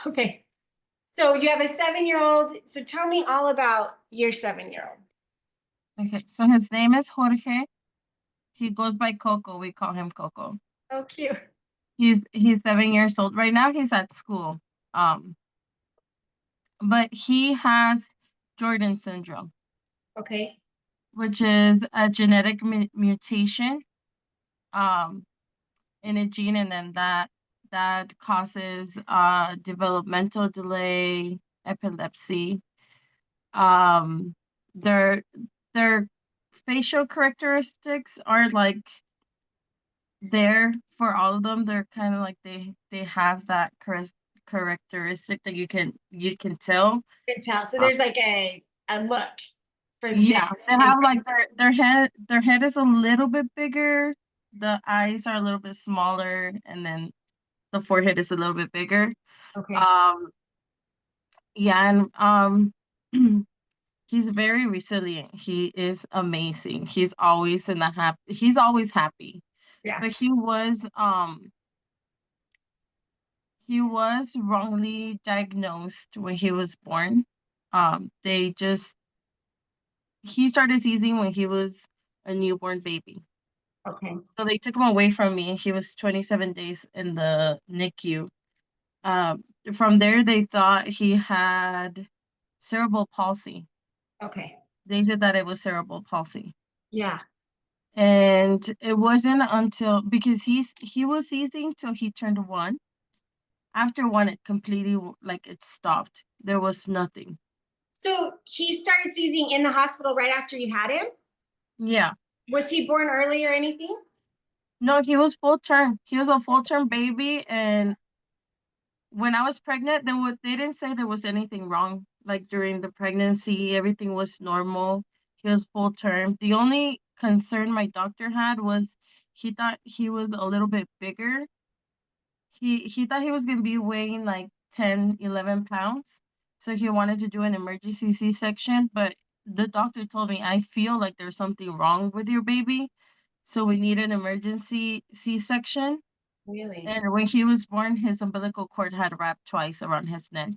Okay. So you have a 7-year-old. So tell me all about your 7-year-old. Okay, so his name is Jorge. He goes by Coco. We call him Coco. Oh, cute. He's 7 years old. Right now he's at school. Um, but he has Jordan syndrome, Okay. which is a genetic mutation um in a gene, and then that causes developmental delay, epilepsy. Um, their their facial characteristics are like there for all of them. They're kind of like they have that characteristic that you can tell. Good tell. So Uh, there's like a look for yeah, this. they have like their head is a little bit bigger, the eyes are a little bit smaller, and then the forehead is a little bit bigger. Okay. Um, yeah, and he's very resilient. He is amazing. He's always happy. Yeah. But he was wrongly diagnosed when he was born. They just he started seizing when he was a newborn baby. Okay. So they took him away from me. He was 27 days in the NICU. From there, they thought he had cerebral palsy. Okay. They said that it was cerebral palsy. Yeah. And it wasn't until because he was seizing till he turned 1. After 1, it completely like it stopped. There was nothing. So he started seizing in the hospital right after you had him? Yeah. Was he born early or anything? No, he was full term. He was a full term baby, and when I was pregnant, they didn't say there was anything wrong. Like during the pregnancy, everything was normal. He was full term. The only concern my doctor had was he thought he was a little bit bigger. He thought he was gonna be weighing like 10, 11 pounds. So he wanted to do an emergency C-section, but the doctor told me, I feel like there's something wrong with your baby. So we need an emergency C-section. Really? And when he was born, his umbilical cord had wrapped twice around his neck.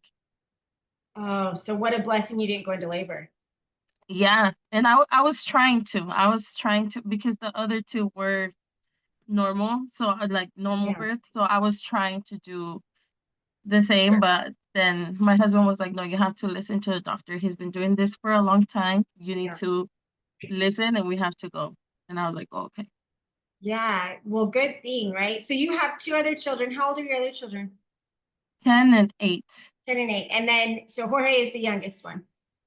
Oh, so what a blessing you didn't go into labor. Yeah, and I was trying to. I was trying to because the other two were normal, so like normal Yeah. birth. So I was trying to do the same, Sure. but then my husband was like, "No, you have to listen to the doctor. He's been doing this for a long time. You need Yeah. to listen, and we have to go." And I was like, oh, "Okay, Yeah. Well, good thing, right? So you have two other children. How old are your other children? 10 and 8." 10 and 8. And then, so Jorge is the youngest one.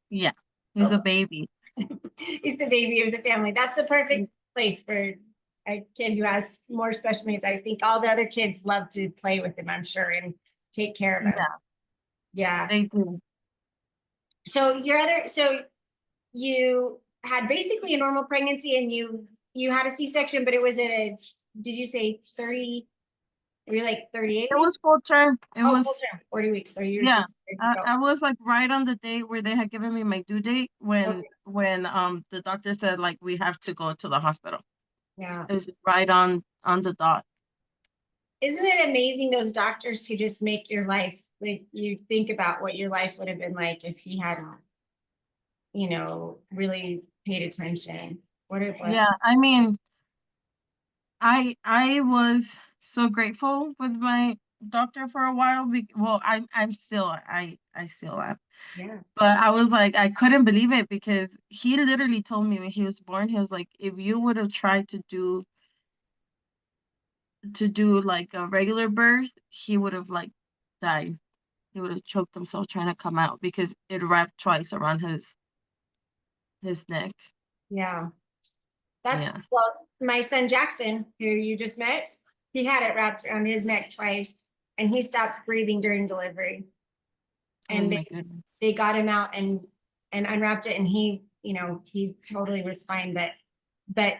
Yeah, he's a Coco. baby. He's the baby of the family. That's the perfect place for a kid who has more special needs. I think all the other kids love to play with him, I'm sure, and take care of him. Yeah, Yeah. they do. So you had basically a normal pregnancy and you had a C-section, but it was did you say 30, were you like 38 It weeks? was full term. It Oh, full was term, 40 weeks. So you're Yeah, just ready to I, go. I was like right on the date where they had given me my due date when Okay. when the doctor said like we have to go to the hospital. Yeah. It was right on the dot. Isn't it amazing those doctors who just make your life like you think about what your life would have been like if he hadn't, really paid attention. What a Yeah, blessing. I mean, I was so grateful with my doctor for a while. Well, I still am. Yeah. But I was like I couldn't believe it because he literally told me when he was born, he was like, if you would have tried to do like a regular birth, he would have like died. He would have choked himself trying to come out because it wrapped twice around his neck. Yeah. That's Yeah. well, my son Jackson, who you just met, he had it wrapped around his neck twice and he stopped breathing during delivery. Oh And my they goodness. they got him out and unwrapped it and he totally was fine, but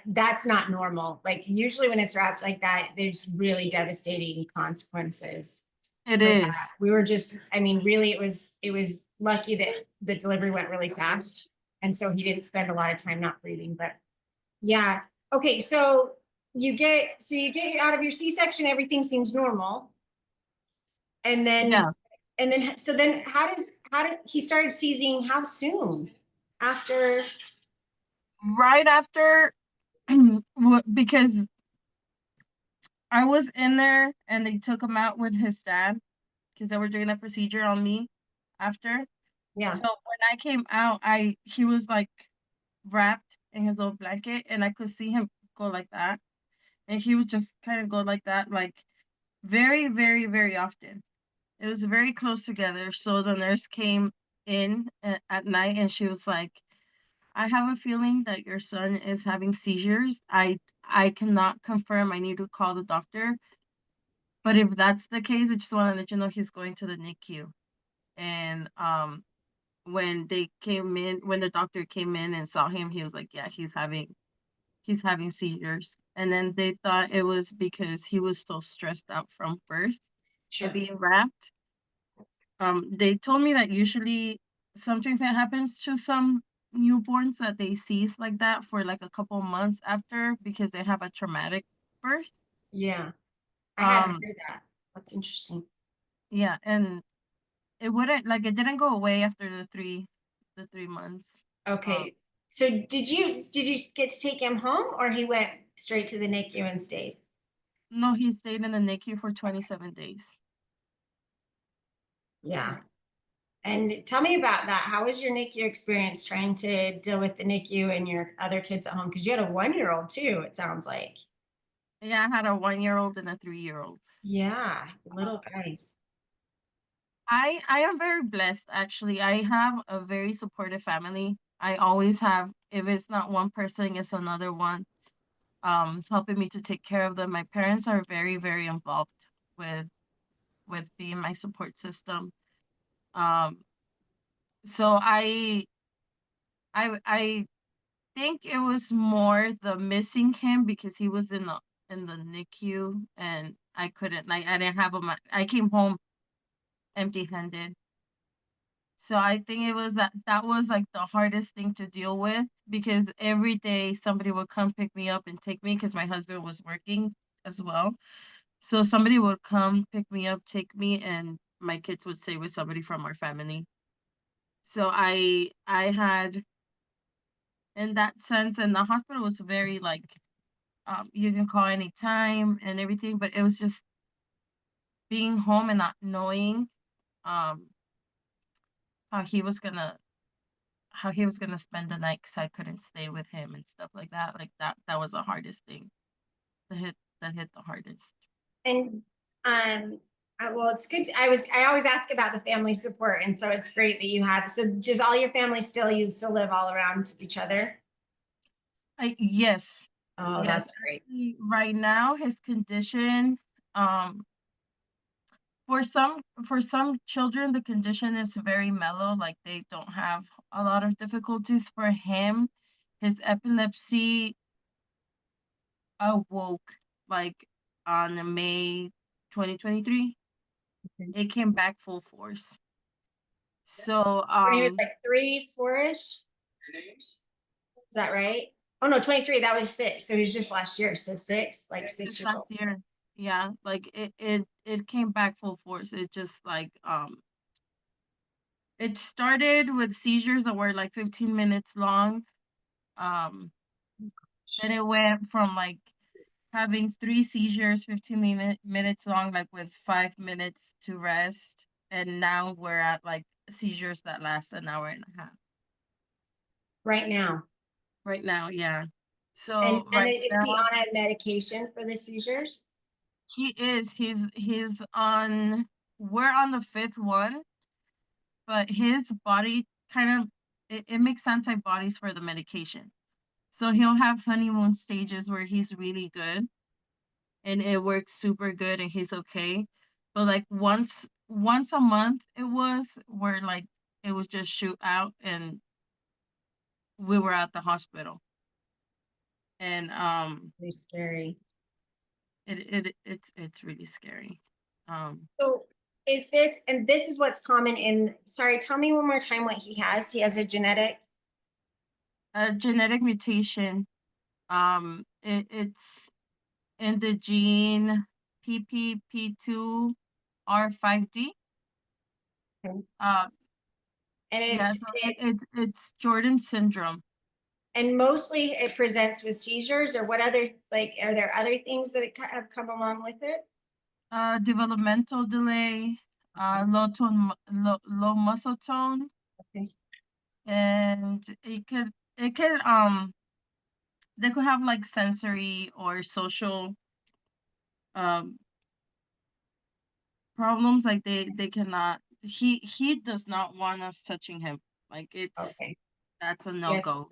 that's not normal. Like usually when it's wrapped like that, there's really devastating consequences It for is. that. We were just, I mean, really it was lucky that the delivery went really fast. And so he didn't spend a lot of time not breathing, but yeah. Okay, so you get out of your C-section, everything seems normal. And then Yeah. And then, so then how did, he started seizing how soon? After, Right after, because I was in there and they took him out with his dad because they were doing the procedure on me after. yeah, So when I came out, he was like wrapped in his little blanket and I could see him go like that. And he would just kind of go like that, like very, very, very often. It was very close together. So the nurse came in at night and she was like, I have a feeling that your son is having seizures. I cannot confirm. I need to call the doctor. But if that's the case, I just want to let you know he's going to the NICU. And when the doctor came in and saw him, he was like, yeah, he's having seizures. And then they thought it was because he was so stressed out from birth and sure. being wrapped. They told me that usually sometimes it happens to some newborns that they seize like that for like a couple months after because they have a traumatic birth. Yeah, I hadn't Um, heard that. That's interesting. yeah, and it didn't go away after the 3 months. Um, Okay. So did you get to take him home or he went straight to the NICU and stayed? no, he stayed in the NICU for 27 days. Yeah. And tell me about that. How was your NICU experience trying to deal with the NICU and your other kids at home? Because you had a 1-year-old too, it sounds like. Yeah, I had a 1-year-old and a 3-year-old. Yeah, little guys. I am very blessed actually. I have a very supportive family. I always have. If it's not one person, it's another one. Helping me to take care of them. My parents are very, very involved with being my support system. Um, so I think it was more the missing him because he was in the NICU and I couldn't like I didn't have him. I came home empty-handed. So I think it was that was like the hardest thing to deal with because every day somebody would come pick me up and take me because my husband was working as well. So somebody would come pick me up, take me, and my kids would stay with somebody from our family. So I had in that sense, and the hospital was very like you can call anytime and everything, but it was just being home and not knowing um how he was gonna how he was gonna spend the night because I couldn't stay with him and stuff like that. Like that was the hardest thing. That hit the hardest. And well, it's good. I always ask about the family support, and so it's great that you have. So does all your family still you still live all around each other? Yes, Oh, yes. that's great. Actually, right now his condition, um, for some children the condition is very mellow, like they don't have a lot of difficulties. For him, his epilepsy awoke like on May 2023. Okay. It came back full force. So When he was like 3, 4-ish, is that right? Oh no, 23. That was 6. So he was just last year. So 6, like just 6 years last old. year, yeah, like it came back full force. It just like it started with seizures that were like 15 minutes long. Um, then it went from like having 3 seizures, 15 minutes long, like with 5 minutes to rest. And now we're at like seizures that last an hour and a half Right now. right now. Yeah. And So and right is he now on a medication for the seizures? he's on, we're on the fifth one, but his body kind of, it makes antibodies for the medication. So he'll have honeymoon stages where he's really good and it works super good and he's okay. But like once a month it was where like it would just shoot out and we were at the hospital. And Very scary. it's really scary. Um So is this, and this is what's common in, sorry, tell me one more time what he has. He has a genetic, a genetic mutation. It's in the gene PPP2R5D. Uh, And yeah, it's so it's Jordan syndrome. and mostly it presents with seizures, or what other, like, are there other things that have come along with it? Developmental delay, low muscle tone, Okay. and it could they could have like sensory or social um problems. Like they cannot. He does not want us touching him. Like Okay. that's a no Yes. go.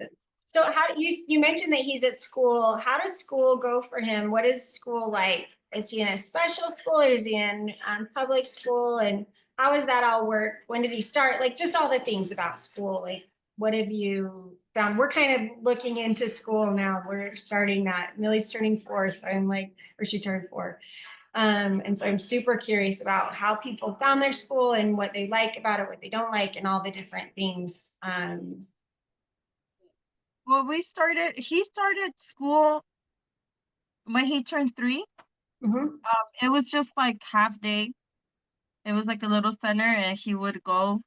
So how do you mentioned that he's at school. How does school go for him? What is school like? Is he in a special school? Is he in public school? And how does that all work? When did he start? Like just all the things about school. Like what have you found? We're kind of looking into school now. We're starting that. Millie's turning 4, so I'm like, or she turned 4. And so I'm super curious about how people found their school and what they like about it, what they don't like, and all the different things. Well, he started school when he turned 3. Mhm. It was just like half day. It was like a little center, and he would go.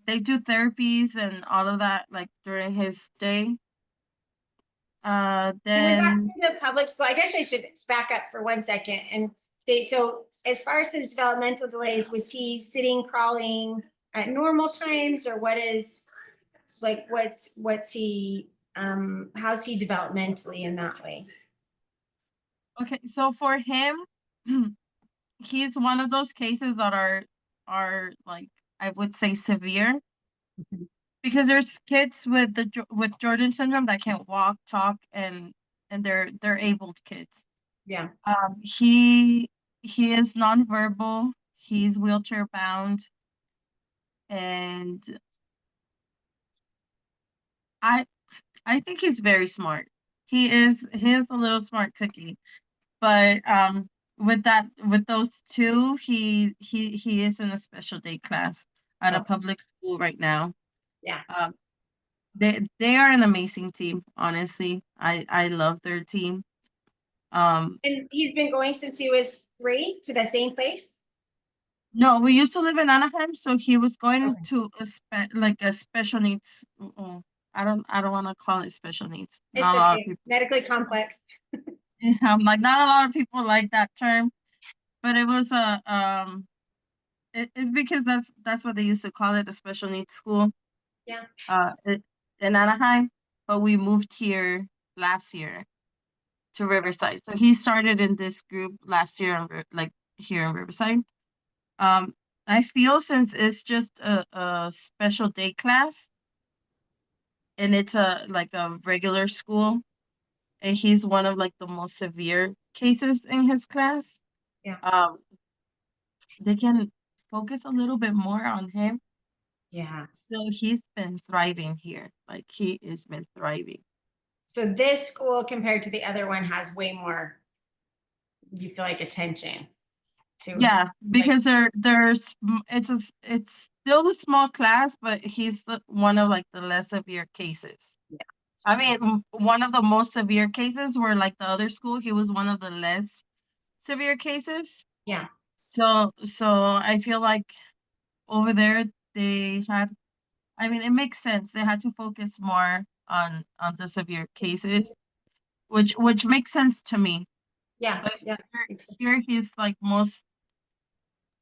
They do therapies and all of that like during his day. And was that Then through the public school? I guess I should back up for 1 second and say, so as far as his developmental delays, was he sitting, crawling at normal times, or what is, like, what's he, how's he developmentally in that way? okay, so for him, he's one of those cases that are like I would say severe because there's kids with with Jordan syndrome that can't walk, talk, and they're able kids. Yeah. He is nonverbal. He's wheelchair bound, and I I think he's very smart. He is a little smart cookie, but with those two, he is in a special day class at a Okay. public school right now. Yeah. Um, they are an amazing team. Honestly, I love their team. Um, And he's been going since he was 3 to the same place? no, we used to live in Anaheim, so he was going Okay. to like a special needs. I don't want to call it special needs. It's Not a lot of okay. people. Medically complex. I'm like not a lot of people like that term, but it was it's because that's what they used to call it, a special needs school. Yeah. In Anaheim, but we moved here last year to Riverside. So he started in this group last year, like here in Riverside. Um, I feel since it's just a special day class and it's a like a regular school, and he's one of like the most severe cases in his class. Yeah. Um, they can focus a little bit more on him. Yeah. So he's been thriving here. Like he has been thriving. So this school compared to the other one has way more, you feel like, attention to, Yeah, like, because it's still a small class, but he's one of like the less severe cases. yeah. I mean, one of the most severe cases were like the other school. He was one of the less severe cases. Yeah. So I feel like over there they had. I mean, it makes sense. They had to focus more on the severe cases, which makes sense to me. Yeah. But Yeah. here he's like most.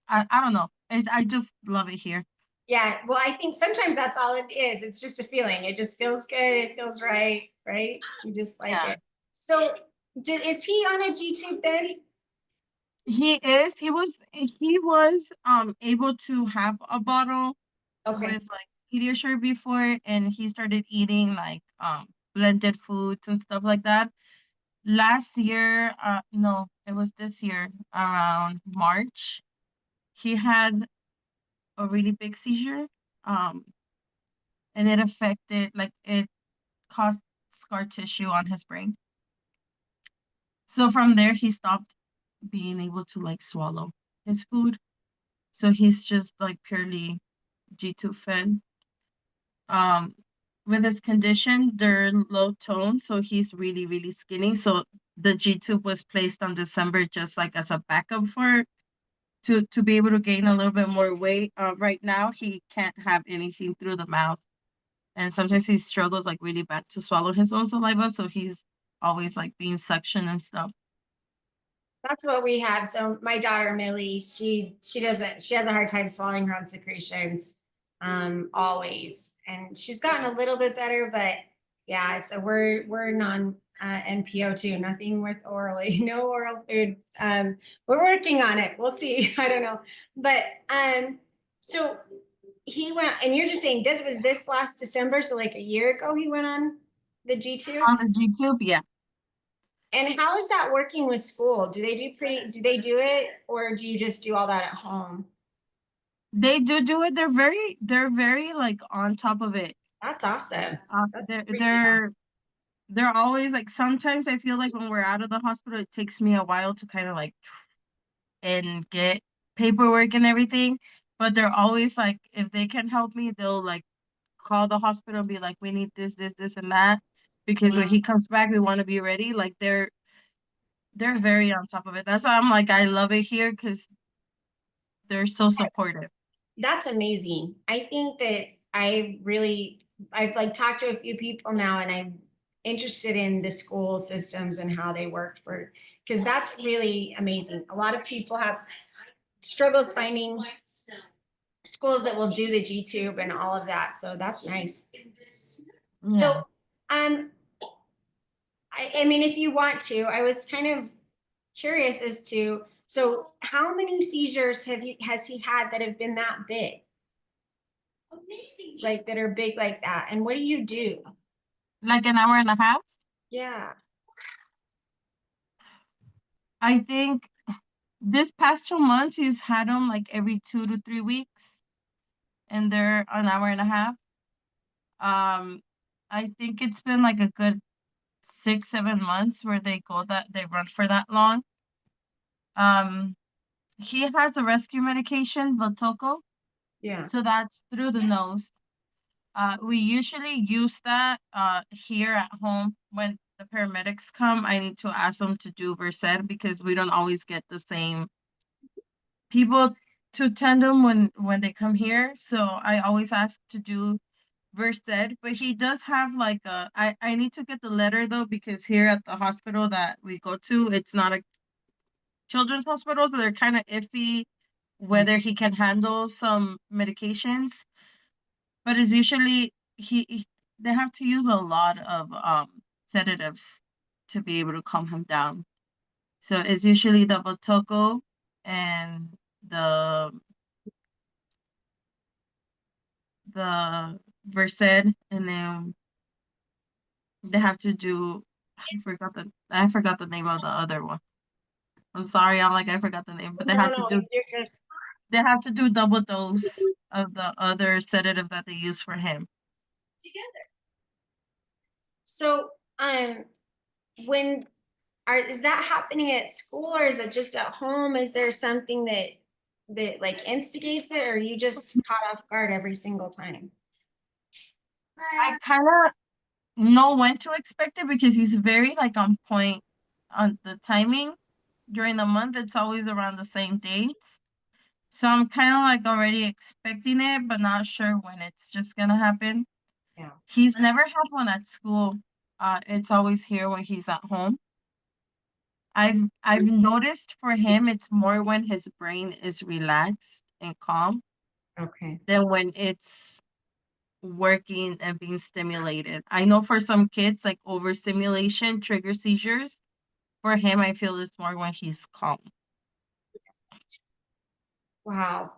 I don't know. I just love it here. Yeah. Well, I think sometimes that's all it is. It's just a feeling. It just feels good. It feels right. Right. You just like Yeah. it. So is he on a G tube then? He is. He was able to have a bottle Okay. with like Pediasure before, and he started eating like blended foods and stuff like that. Last year, no, it was this year around March. He had a really big seizure, um, and it affected like it caused scar tissue on his brain. So from there, he stopped being able to like swallow his food. So he's just like purely G2 fed. Um, with his condition, they're low tone, so he's really, really skinny. So the G tube was placed on December just like as a backup for to be able to gain a little bit more weight. Right now he can't have anything through the mouth, and sometimes he struggles like really bad to swallow his own saliva, so he's always like being suction and stuff. That's what we have. So my daughter Millie, she has a hard time swallowing her own secretions, always. And she's gotten a little bit better, but yeah, so we're non NPO too, nothing with orally, no oral food. We're working on it. We'll see. I don't know. But so he went, and you're just saying this was this last December, so like a year ago he went on the G2. On the YouTube, yeah. And how is that working with school? Do they do it or do you just do all that at home? They do it. They're very like on top of it. That's awesome. Uh, That's they're really awesome. they're they're always like sometimes I feel like when we're out of the hospital, it takes me a while to kind of like and get paperwork and everything. But they're always like, if they can help me, they'll like call the hospital and be like, we need this, and that. Because when Mhm. he comes back, we want to be ready. Like they're very on top of it. That's why I'm like, I love it here because they're so supportive. That's amazing. I think that I've like talked to a few people now and I'm interested in the school systems and how they work for, because that's really amazing. A lot of people have struggles finding schools that will do the G tube and all of that. So that's nice. So, Yeah. um, I mean, if you want to, I was kind of curious as to, so how many seizures has he had that have been that big? Amazing. Like that are big like that. And what do you do? Like an hour and a half. Yeah. I think this past 2 months, he's had them like every 2 to 3 weeks, and they're an hour and a half. I think it's been like a good 6, 7 months where they run for that long. Um, he has a rescue medication, Votoco, Yeah. so that's through the nose. We usually use that here at home when the paramedics come. I need to ask them to do Versed because we don't always get the same people to attend them when they come here. So I always ask to do Versed, but he does have like I need to get the letter though because here at the hospital that we go to, it's not a children's hospital, so they're kind of iffy whether he can handle some medications. But it's usually they have to use a lot of sedatives to be able to calm him down. So it's usually the Botoco and the the Versed, and then they have to do I forgot the name of the other one. I'm sorry, I forgot the name, but No, no, you're good. they have to do double dose of the other sedative that they use for him. Together. So, when is that happening at school or is it just at home? Is there something that like instigates it, or are you just caught off guard every single time? I kind of know when to expect it because he's very like on point on the timing during the month. It's always around the same dates. So I'm kind of like already expecting it, but not sure when it's just gonna happen. Yeah. He's never had one at school. It's always here when he's at home. I've noticed for him it's more when his brain is relaxed and calm Okay. than when it's working and being stimulated. I know for some kids like overstimulation trigger seizures. For him, I feel it's more when he's calm. Wow.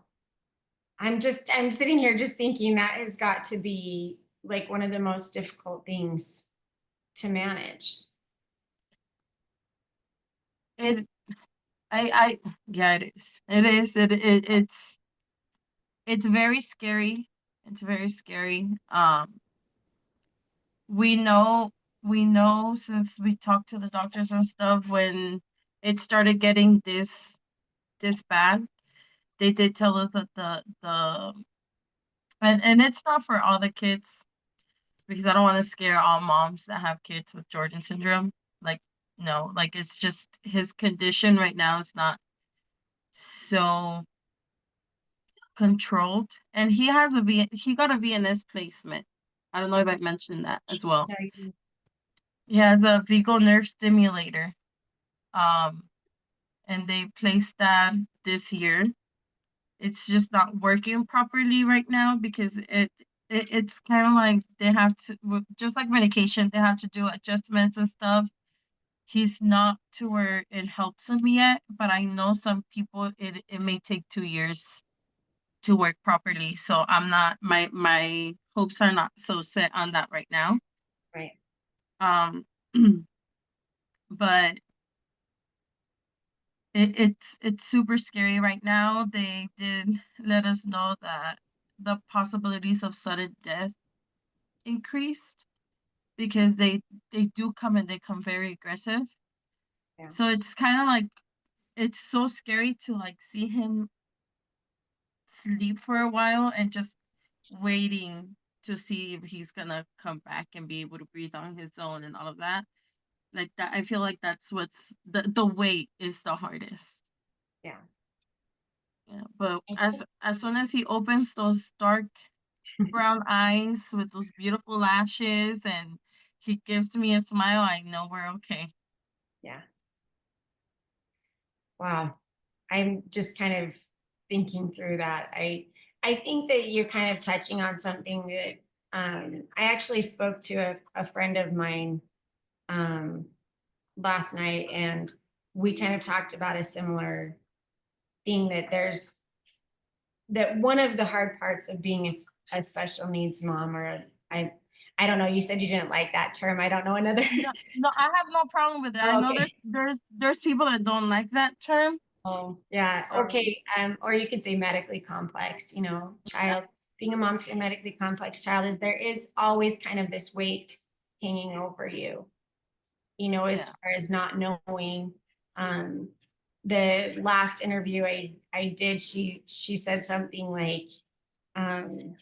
I'm sitting here just thinking that has got to be like one of the most difficult things to manage. It I yeah, it is. It is. It's very scary. It's very scary. We know we know since we talked to the doctors and stuff when it started getting this bad, they did tell us that the and it's not for all the kids because I don't want to scare all moms that have kids with Jordan syndrome. Like no, like it's just his condition right now is not so controlled. And he got a VNS placement. I don't know if I mentioned that as well. No, you- He has a vagal nerve stimulator. Um, and they placed that this year. It's just not working properly right now because it's kind of like they have to just like medication, they have to do adjustments and stuff. He's not to where it helps him yet, but I know some people it may take 2 years to work properly. So I'm not my hopes are not so set on that right now. right. Um, but it's super scary right now. They did let us know that the possibilities of sudden death increased because they do come and they come very aggressive. Yeah. So it's kind of like it's so scary to like see him sleep for a while and just waiting to see if he's gonna come back and be able to breathe on his own and all of that. Like that, I feel like that's what's the wait is the hardest. Yeah. Yeah, but I as soon as he opens those dark brown eyes with those beautiful lashes and he gives me a smile, I know we're okay. Yeah. Wow. I'm just kind of thinking through that. I think that you're kind of touching on something that I actually spoke to a friend of mine um, last night, and we kind of talked about a similar thing that there's that one of the hard parts of being a special needs mom or I don't know, you said you didn't like that term. I don't know another. No, no, I have no problem with it. I Oh, know okay. there's people that don't like that term. Oh, yeah. Um, Okay. Or you could say medically complex, child. Being a mom to a medically complex child is there is always kind of this weight hanging over you, as yeah, far as not knowing. Um, the last interview I did, she said something like, um,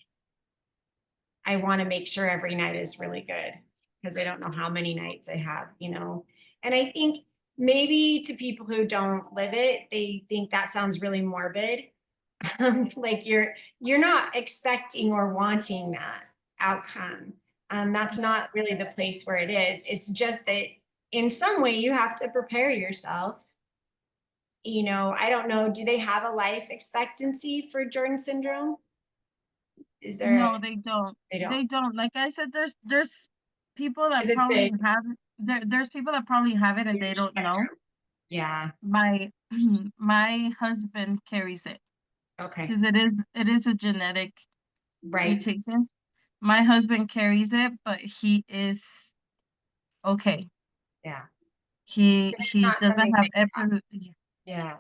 I want to make sure every night is really good because I don't know how many nights I have. And I think maybe to people who don't live it, they think that sounds really morbid. Like you're not expecting or wanting that outcome. That's not really the place where it is. It's just that in some way you have to prepare yourself. I don't know. Do they have a life expectancy for Jordan syndrome? Is there no, they don't. they don't. They don't. Like I said, there's people that Is it probably the have there's people that probably have it and severe they don't know. spectrum? Yeah. My my husband carries it Okay. because it is a genetic Right. mutation. My husband carries it, but he is okay. Yeah. He So it's he not doesn't something have that every yeah.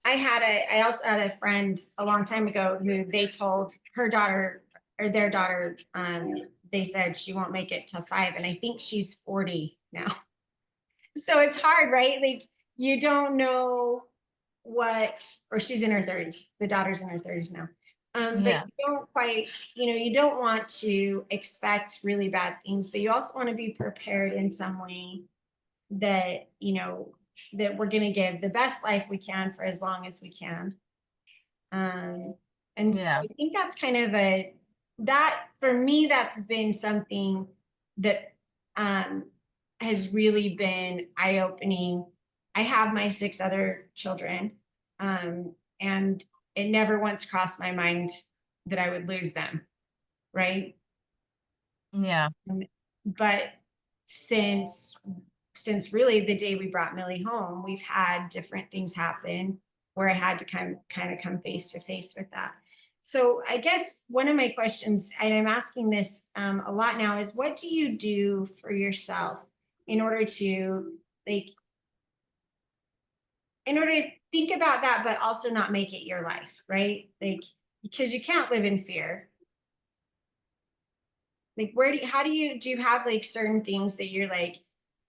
I also had a friend a long time ago who they told her daughter or their daughter, they said she won't make it to 5. And I think she's 40 now. So it's hard, right? Like you don't know or she's in her 30s. The daughter's in her 30s now. But yeah, you don't quite, you don't want to expect really bad things, but you also want to be prepared in some way that, that we're going to give the best life we can for as long as we can. Um, and so yeah, I think that's kind of that for me, that's been something that um, has really been eye opening. I have my 6 other children, and it never once crossed my mind that I would lose them, right? yeah, But since since really the day we brought Millie home, we've had different things happen where I had to kind of come face to face with that. So I guess one of my questions, and I'm asking this a lot now, is what do you do for yourself in order to like in order to think about that, but also not make it your life, right? Like because you can't live in fear. Like how do you have like certain things that you're like,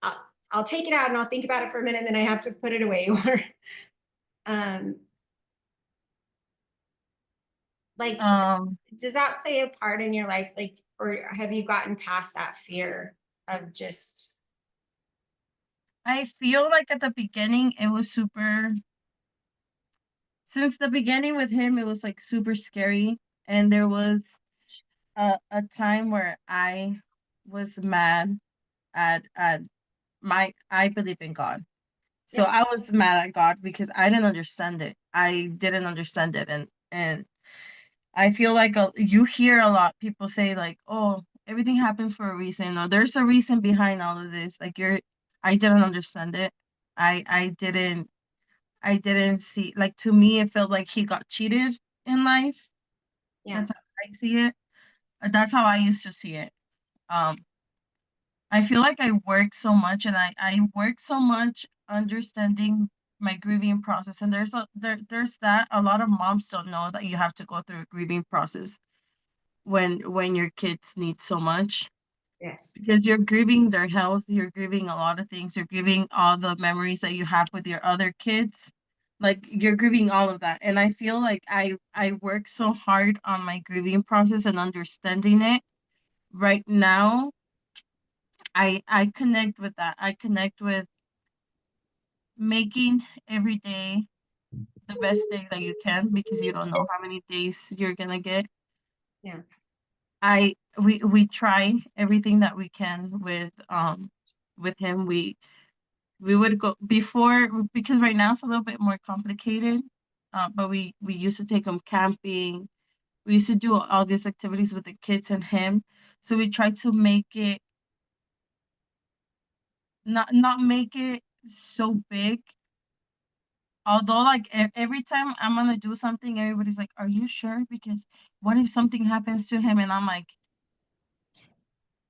I'll, I'll take it out and I'll think about it for a minute and then I have to put it away or um like um does that play a part in your life, like, or have you gotten past that fear of just I feel like at the beginning it was super since the beginning with him, it was like super scary. And there was a time where I was mad at I believe in God. So Yep. I was mad at God because I didn't understand it. I didn't understand it, and I feel like you hear a lot people say like, "Oh, everything happens for a reason," or "There's a reason behind all of this." Like I didn't understand it. I didn't see, like, to me it felt like he got cheated in life. Yeah. That's how I see it. That's how I used to see it. Um, I feel like I work so much and I work so much understanding my grieving process. And there's that a lot of moms don't know that you have to go through a grieving process when your kids need so much, Yes. because you're grieving their health, you're grieving a lot of things, you're grieving all the memories that you have with your other kids. Like you're grieving all of that. And I feel like I work so hard on my grieving process and understanding it right now. I connect with that. I connect with making every day the best day that you can because you don't know how many days you're gonna get. Yeah. We try everything that we can with him. We would go before, because right now it's a little bit more complicated. But we used to take him camping. We used to do all these activities with the kids and him. So we try to make it not make it so big. Although, like, every time I'm gonna do something, everybody's like, "Are you sure? Because what if something happens to him?" And I'm like,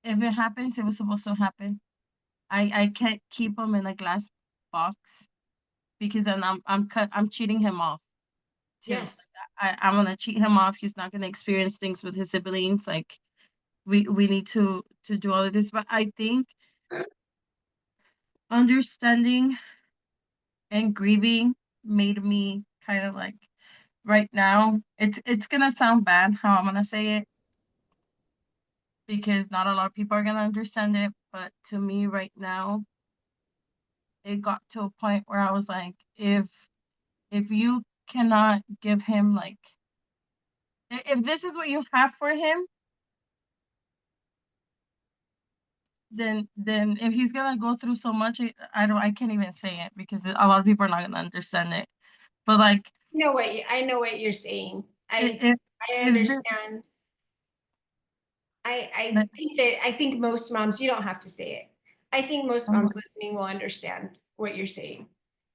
"If it happens, it was supposed to happen. I can't keep him in a glass box because then I'm cheating him off too. Yes. I'm gonna cheat him off. He's not gonna experience things with his siblings. Like we need to do all of this." But I think understanding and grieving made me kind of like, right now, it's gonna sound bad how I'm gonna say it because not a lot of people are gonna understand it, but to me right now, it got to a point where I was like, if you cannot give him like, if this is what you have for him, then if he's gonna go through so much, I can't even say it because a lot of people are not gonna understand it. But like, I know what you're saying. if I if this, understand. I think most moms, you don't have to say it. I think most I'm moms listening will understand what you're saying.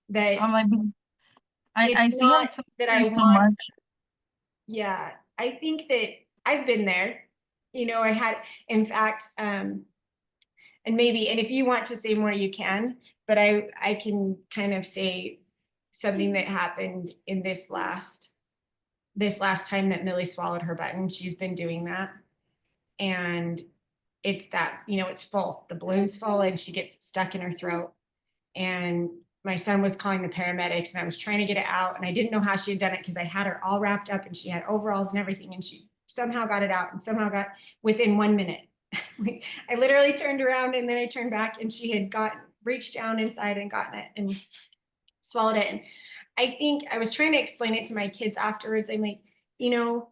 That I'm like, it's I see him not that I suffering so want, much. yeah. I think that I've been there. I had, in fact, and maybe, and if you want to say more, you can, but I can kind of say something that happened in this last time that Millie swallowed her button. She's been doing that. And it's that, it's full. The balloon's full and she gets stuck in her throat. And my son was calling the paramedics and I was trying to get it out. And I didn't know how she had done it because I had her all wrapped up and she had overalls and everything. And she somehow got it out and somehow got within 1 minute. I literally turned around and then I turned back and she had reached down inside and gotten it and swallowed it. And I think I was trying to explain it to my kids afterwards. I'm like, you know,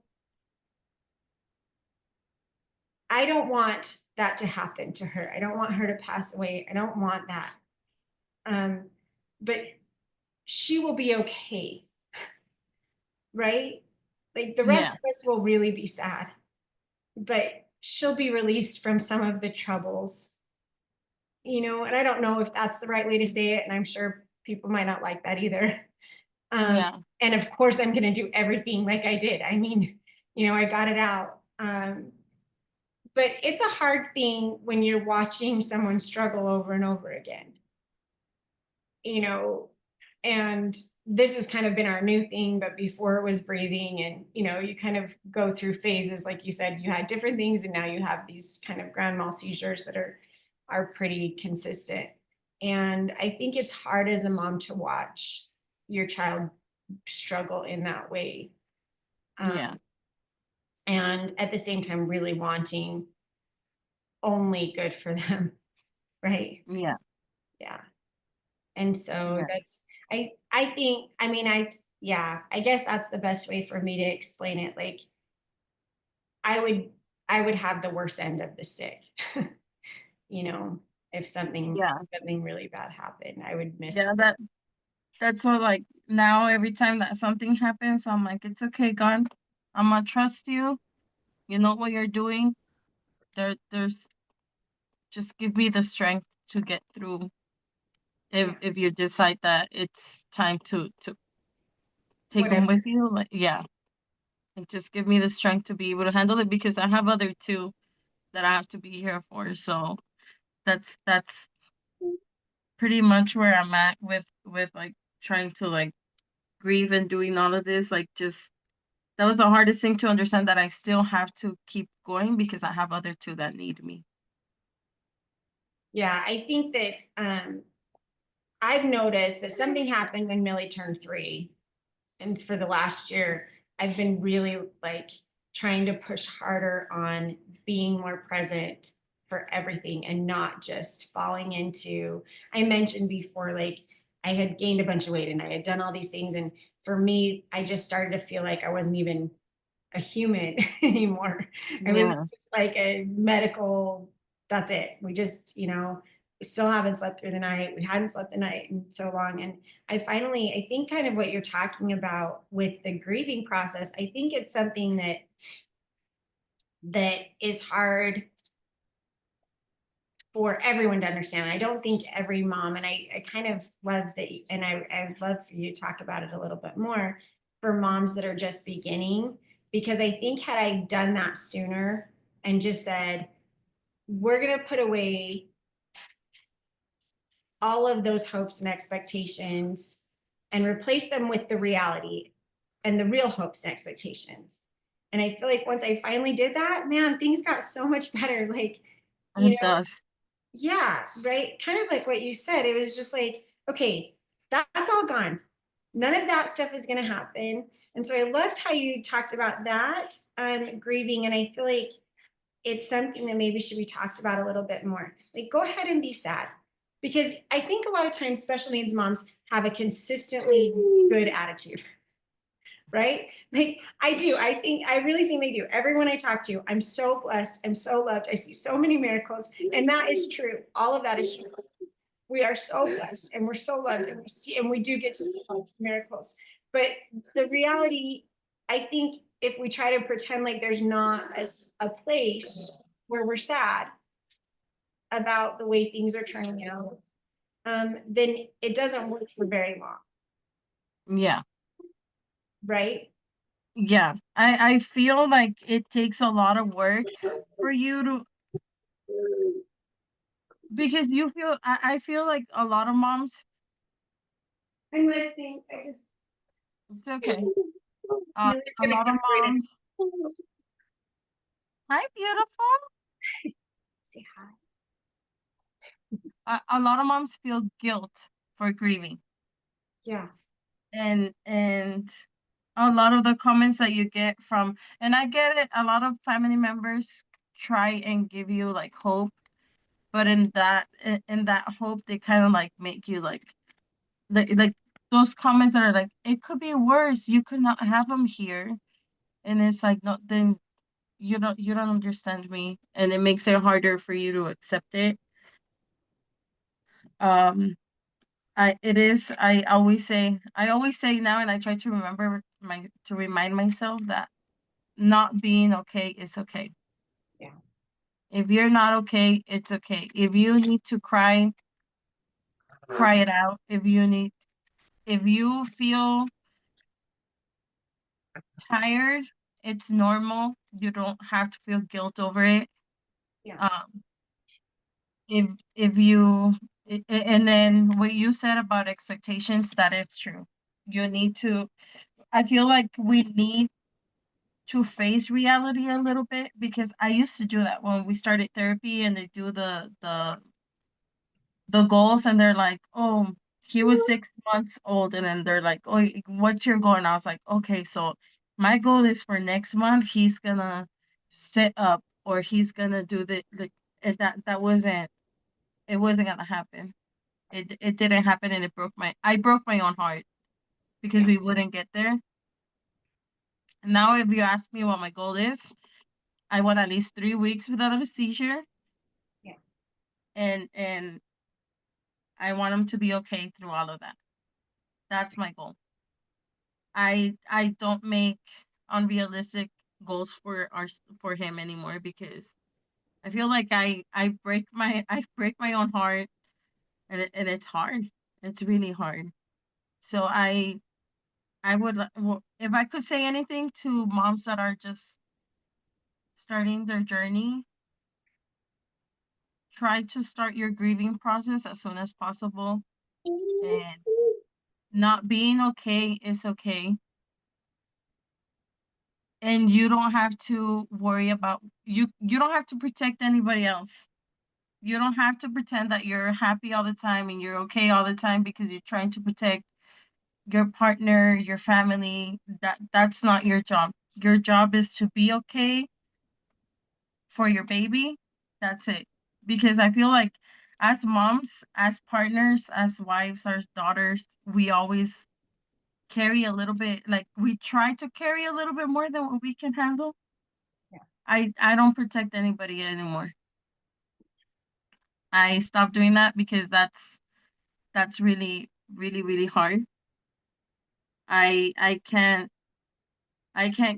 I don't want that to happen to her. I don't want her to pass away. I don't want that. Um, but she will be okay, right? Like the Yeah, rest of us will really be sad, but she'll be released from some of the troubles, and I don't know if that's the right way to say it. And I'm sure people might not like that either. Um, yeah, and of course, I'm going to do everything like I did. I mean, I got it out. But it's a hard thing when you're watching someone struggle over and over again, you know, and this has kind of been our new thing, but before it was breathing and, you kind of go through phases. Like you said, you had different things and now you have these kind of grand mal seizures that are pretty consistent. And I think it's hard as a mom to watch your child struggle in that way. yeah, Um, and at the same time, really wanting only good for them, right? yeah, Yeah. And so yeah, I think, I mean, yeah, I guess that's the best way for me to explain it. Like I would, I would have the worst end of the stick, you know, if Yeah. something really bad happened, I would miss. Yeah, that's what, like, now every time that something happens, I'm like, it's okay, God. I'm gonna trust you. You know what you're doing. There's just give me the strength to get through Yeah, if you decide that it's time to take them whatever. with you. Like, yeah. Like, just give me the strength to be able to handle it because I have other two that I have to be here for. So that's pretty much where I'm at with like trying to like grieve and doing all of this. Like, just that was the hardest thing to understand, that I still have to keep going because I have other two that need me. Yeah, I think that I've noticed that something happened when Millie turned 3. And for the last year, I've been really like trying to push harder on being more present for everything and not just falling into, I mentioned before, like I had gained a bunch of weight and I had done all these things. And for me, I just started to feel like I wasn't even a human anymore. I was Yeah. just like a medical, that's it. We just, we still haven't slept through the night. We hadn't slept the night in so long. And I think kind of what you're talking about with the grieving process, I think it's something that is hard for everyone to understand. I don't think every mom, and I kind of love that, and I'd love for you to talk about it a little bit more for moms that are just beginning, because I think had I done that sooner and just said, we're going to put away all of those hopes and expectations and replace them with the reality and the real hopes and expectations. And I feel like once I finally did that, man, things got so much better. Like, you It know, does. yeah, right. Kind of like what you said. It was just like, okay, that's all gone. None of that stuff is going to happen. And so I loved how you talked about that grieving. And I feel like it's something that maybe should be talked about a little bit more. Like, go ahead and be sad. Because I think a lot of times special needs moms have a consistently good attitude, right? Like I do. I really think they do. Everyone I talk to, I'm so blessed. I'm so loved. I see so many miracles. And that is true. All of that is true. We are so blessed and we're so loved and we do get to see lots of miracles. But the reality, I think if we try to pretend like there's not a place where we're sad about the way things are turning out, then it doesn't work for very long, Yeah. right? Yeah. I feel like it takes a lot of work for you to, because you feel I feel like a lot of moms, I'm listening. I just it's okay. Millie's A gonna lot of come right moms, in. hi beautiful. Say hi. A lot of moms feel guilt for grieving. Yeah. And a lot of the comments that you get from, and I get it, a lot of family members try and give you like hope, but in that hope they kind of like make you like those comments that are like, it could be worse, you could not have them here. And it's like, no, then you don't understand me, and it makes it harder for you to accept it. um I always say now, and I try to remember to remind myself that not being okay is okay. Yeah. If you're not okay, it's okay. If you need to cry, cry it out. If you feel tired, it's normal. You don't have to feel guilt over it. Yeah. Um, if if you and then what you said about expectations, that is true. You need to, I feel like we need to face reality a little bit, because I used to do that when we started therapy and they do the goals, and they're like, oh, he was 6 months old, and then they're like, oh, what's your goal? And I was like, okay, so my goal is for next month he's gonna sit up, or he's gonna do the and that wasn't, it wasn't gonna happen. It didn't happen, and I broke my own heart because Yeah. we wouldn't get there. Now, if you ask me what my goal is, I want at least 3 weeks without a seizure, Yeah. and I want him to be okay through all of that. That's my goal. I don't make unrealistic goals for him anymore because I feel like I break my own heart, and it's hard. It's really hard. So I would if I could say anything to moms that are just starting their journey, try to start your grieving process as soon as possible. And not being okay is okay. And you don't have to worry about you don't have to protect anybody else. You don't have to pretend that you're happy all the time and you're okay all the time because you're trying to protect your partner, your family. That's not your job. Your job is to be okay for your baby. That's it. Because I feel like as moms, as partners, as wives, as daughters, we always carry a little bit, like we try to carry a little bit more than what we can handle. Yeah. I don't protect anybody anymore. I stopped doing that because that's really really really hard. I I can't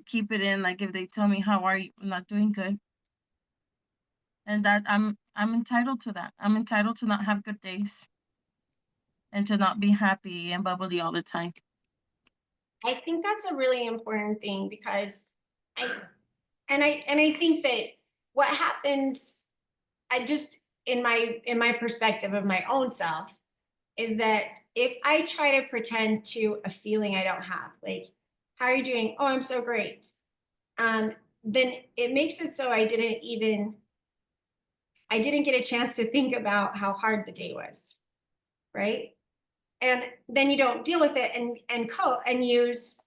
keep it in, like if they tell me how are you, I'm not doing good. And that I'm entitled to that. I'm entitled to not have good days and to not be happy and bubbly all the time. I think that's a really important thing because I I think that what happens, I just in my perspective of my own self, is that if I try to pretend to a feeling I don't have, like, how are you doing? Oh, I'm so great. Um, then it makes it so I didn't get a chance to think about how hard the day was, right? And then you don't deal with it and use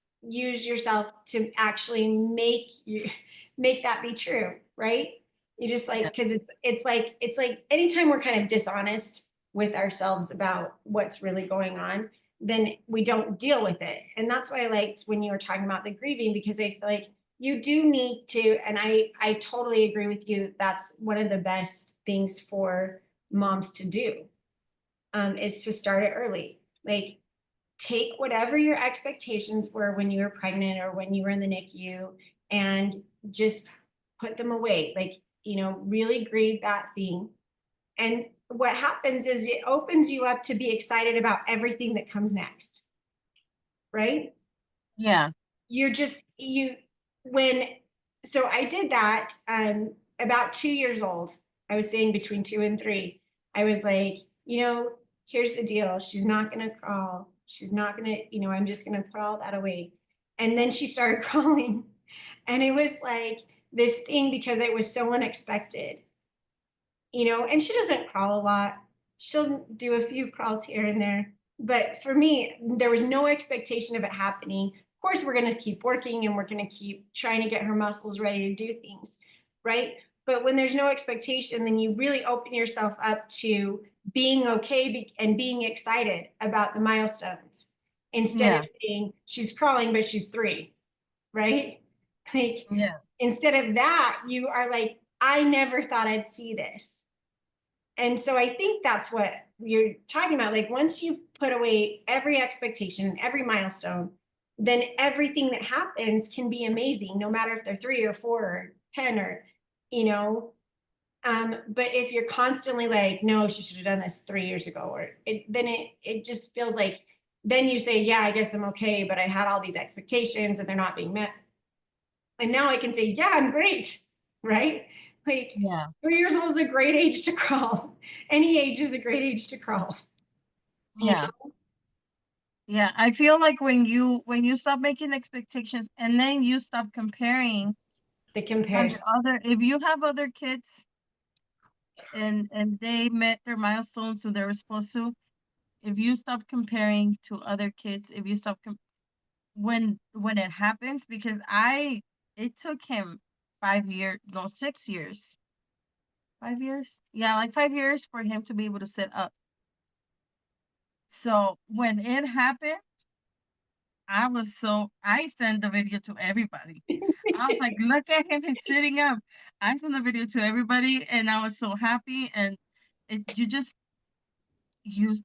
yourself to actually make that be true, right? You just Yeah. like, because it's like anytime we're kind of dishonest with ourselves about what's really going on, then we don't deal with it. And that's why I liked when you were talking about the grieving, because I feel like you do need to, and I totally agree with you, that's one of the best things for moms to do, is to start it early. Like, take whatever your expectations were when you were pregnant or when you were in the NICU and just put them away. Like, really grieve that thing. And what happens is it opens you up to be excited about everything that comes next, right? Yeah. You're just, when, so I did that about 2 years old. I was saying between 2 and 3. I was like, here's the deal. She's not going to crawl. She's not going to, I'm just going to put all that away. And then she started crawling. And it was like this thing because it was so unexpected, and she doesn't crawl a lot. She'll do a few crawls here and there. But for me, there was no expectation of it happening. Of course, we're going to keep working and we're going to keep trying to get her muscles ready to do things, right? But when there's no expectation, then you really open yourself up to being okay and being excited about the milestones instead Yeah. of saying she's crawling, but she's 3, right? Like, Yeah. instead of that, you are like, I never thought I'd see this. And so I think that's what you're talking about. Like, once you've put away every expectation and every milestone, then everything that happens can be amazing, no matter if they're 3 or 4 or 10 or, you know. But if you're constantly like, no, she should have done this 3 years ago, or then it just feels like, then you say, yeah, I guess I'm okay, but I had all these expectations and they're not being met. And now I can say, yeah, I'm great, right? Like, Yeah. 3 years old is a great age to crawl. Any age is a great age to crawl. You Yeah. know, Yeah. I feel like when you stop making expectations and then you stop comparing the other comparison. other if you have other kids and they met their milestones so they were supposed to, if you stop comparing to other kids, if you stop when it happens, because I it took him 5 years, no, 6 years, 5 years, yeah, like 5 years for him to be able to sit up. So when it happened, I sent the video to everybody. Me I was too. like, look at him, he's sitting up. I sent the video to everybody and I was so happy. And you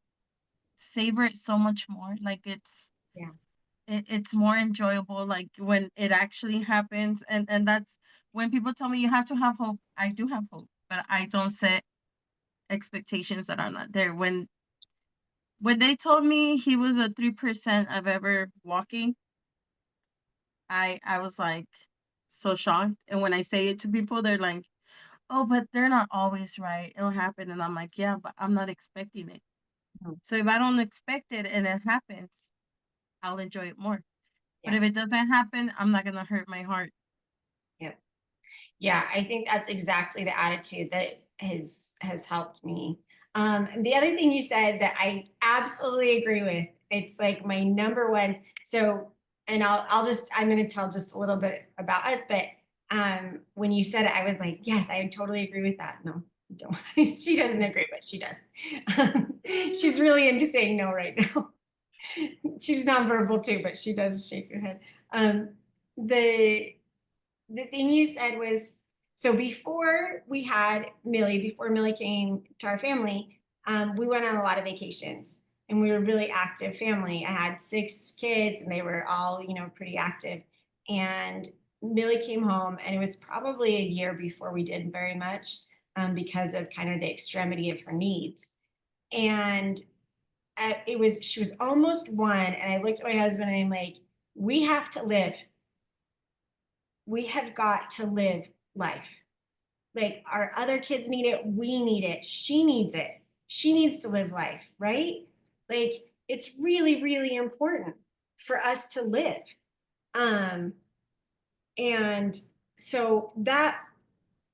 savor it so much more. Like Yeah, it's more enjoyable like when it actually happens. And that's when people tell me you have to have hope. I do have hope, but I don't set expectations that are not there. When they told me he was a 3% of ever walking, I was like so shocked. And when I say it to people, they're like, "Oh, but they're not always right. It'll happen." And I'm like, "Yeah, but I'm not expecting it. no, So if I don't expect it and it happens, I'll enjoy it more. But yeah, if it doesn't happen, I'm not gonna hurt my heart." yeah. Yeah, I think that's exactly the attitude that has helped me. The other thing you said that I absolutely agree with, it's like my number one. So, and I'm going to tell just a little bit about us, but when you said it, I was like, yes, I totally agree with that. No, I don't. She doesn't agree, but she does. She's really into saying no right now. She's nonverbal too, but she does shake her head. Um, the the thing you said was, so before we had Millie, before Millie came to our family, we went on a lot of vacations and we were a really active family. I had 6 kids and they were all, pretty active. And Millie came home and it was probably a year before we did very much, because of kind of the extremity of her needs. And she was almost 1. And I looked at my husband and I'm like, we have to live. We have got to live life. Like our other kids need it, we need it, she needs it. She needs to live life, right? Like it's really, really important for us to live. Um, and so that,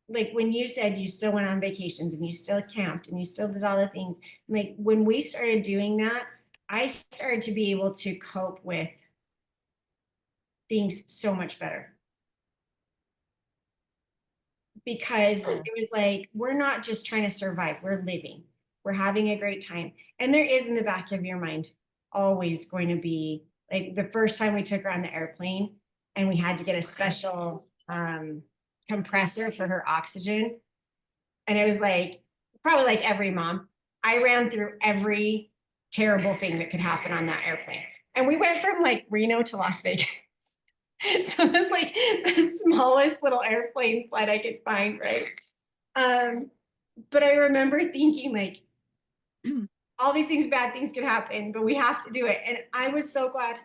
like when you said you still went on vacations and you still camped and you still did all the things, like when we started doing that, I started to be able to cope with things so much better, because it was like we're not just trying to survive, we're living, we're having a great time. And there is in the back of your mind always going to be, like the first time we took her on the airplane and we had to get a special compressor for her oxygen, and it was like probably like every mom, I ran through every terrible thing that could happen on that airplane. And we went from like Reno to Las Vegas. So it was like the smallest little airplane flight I could find, right? Um, but I remember thinking like all these things, bad things could happen, but we have to do it. And I was so glad.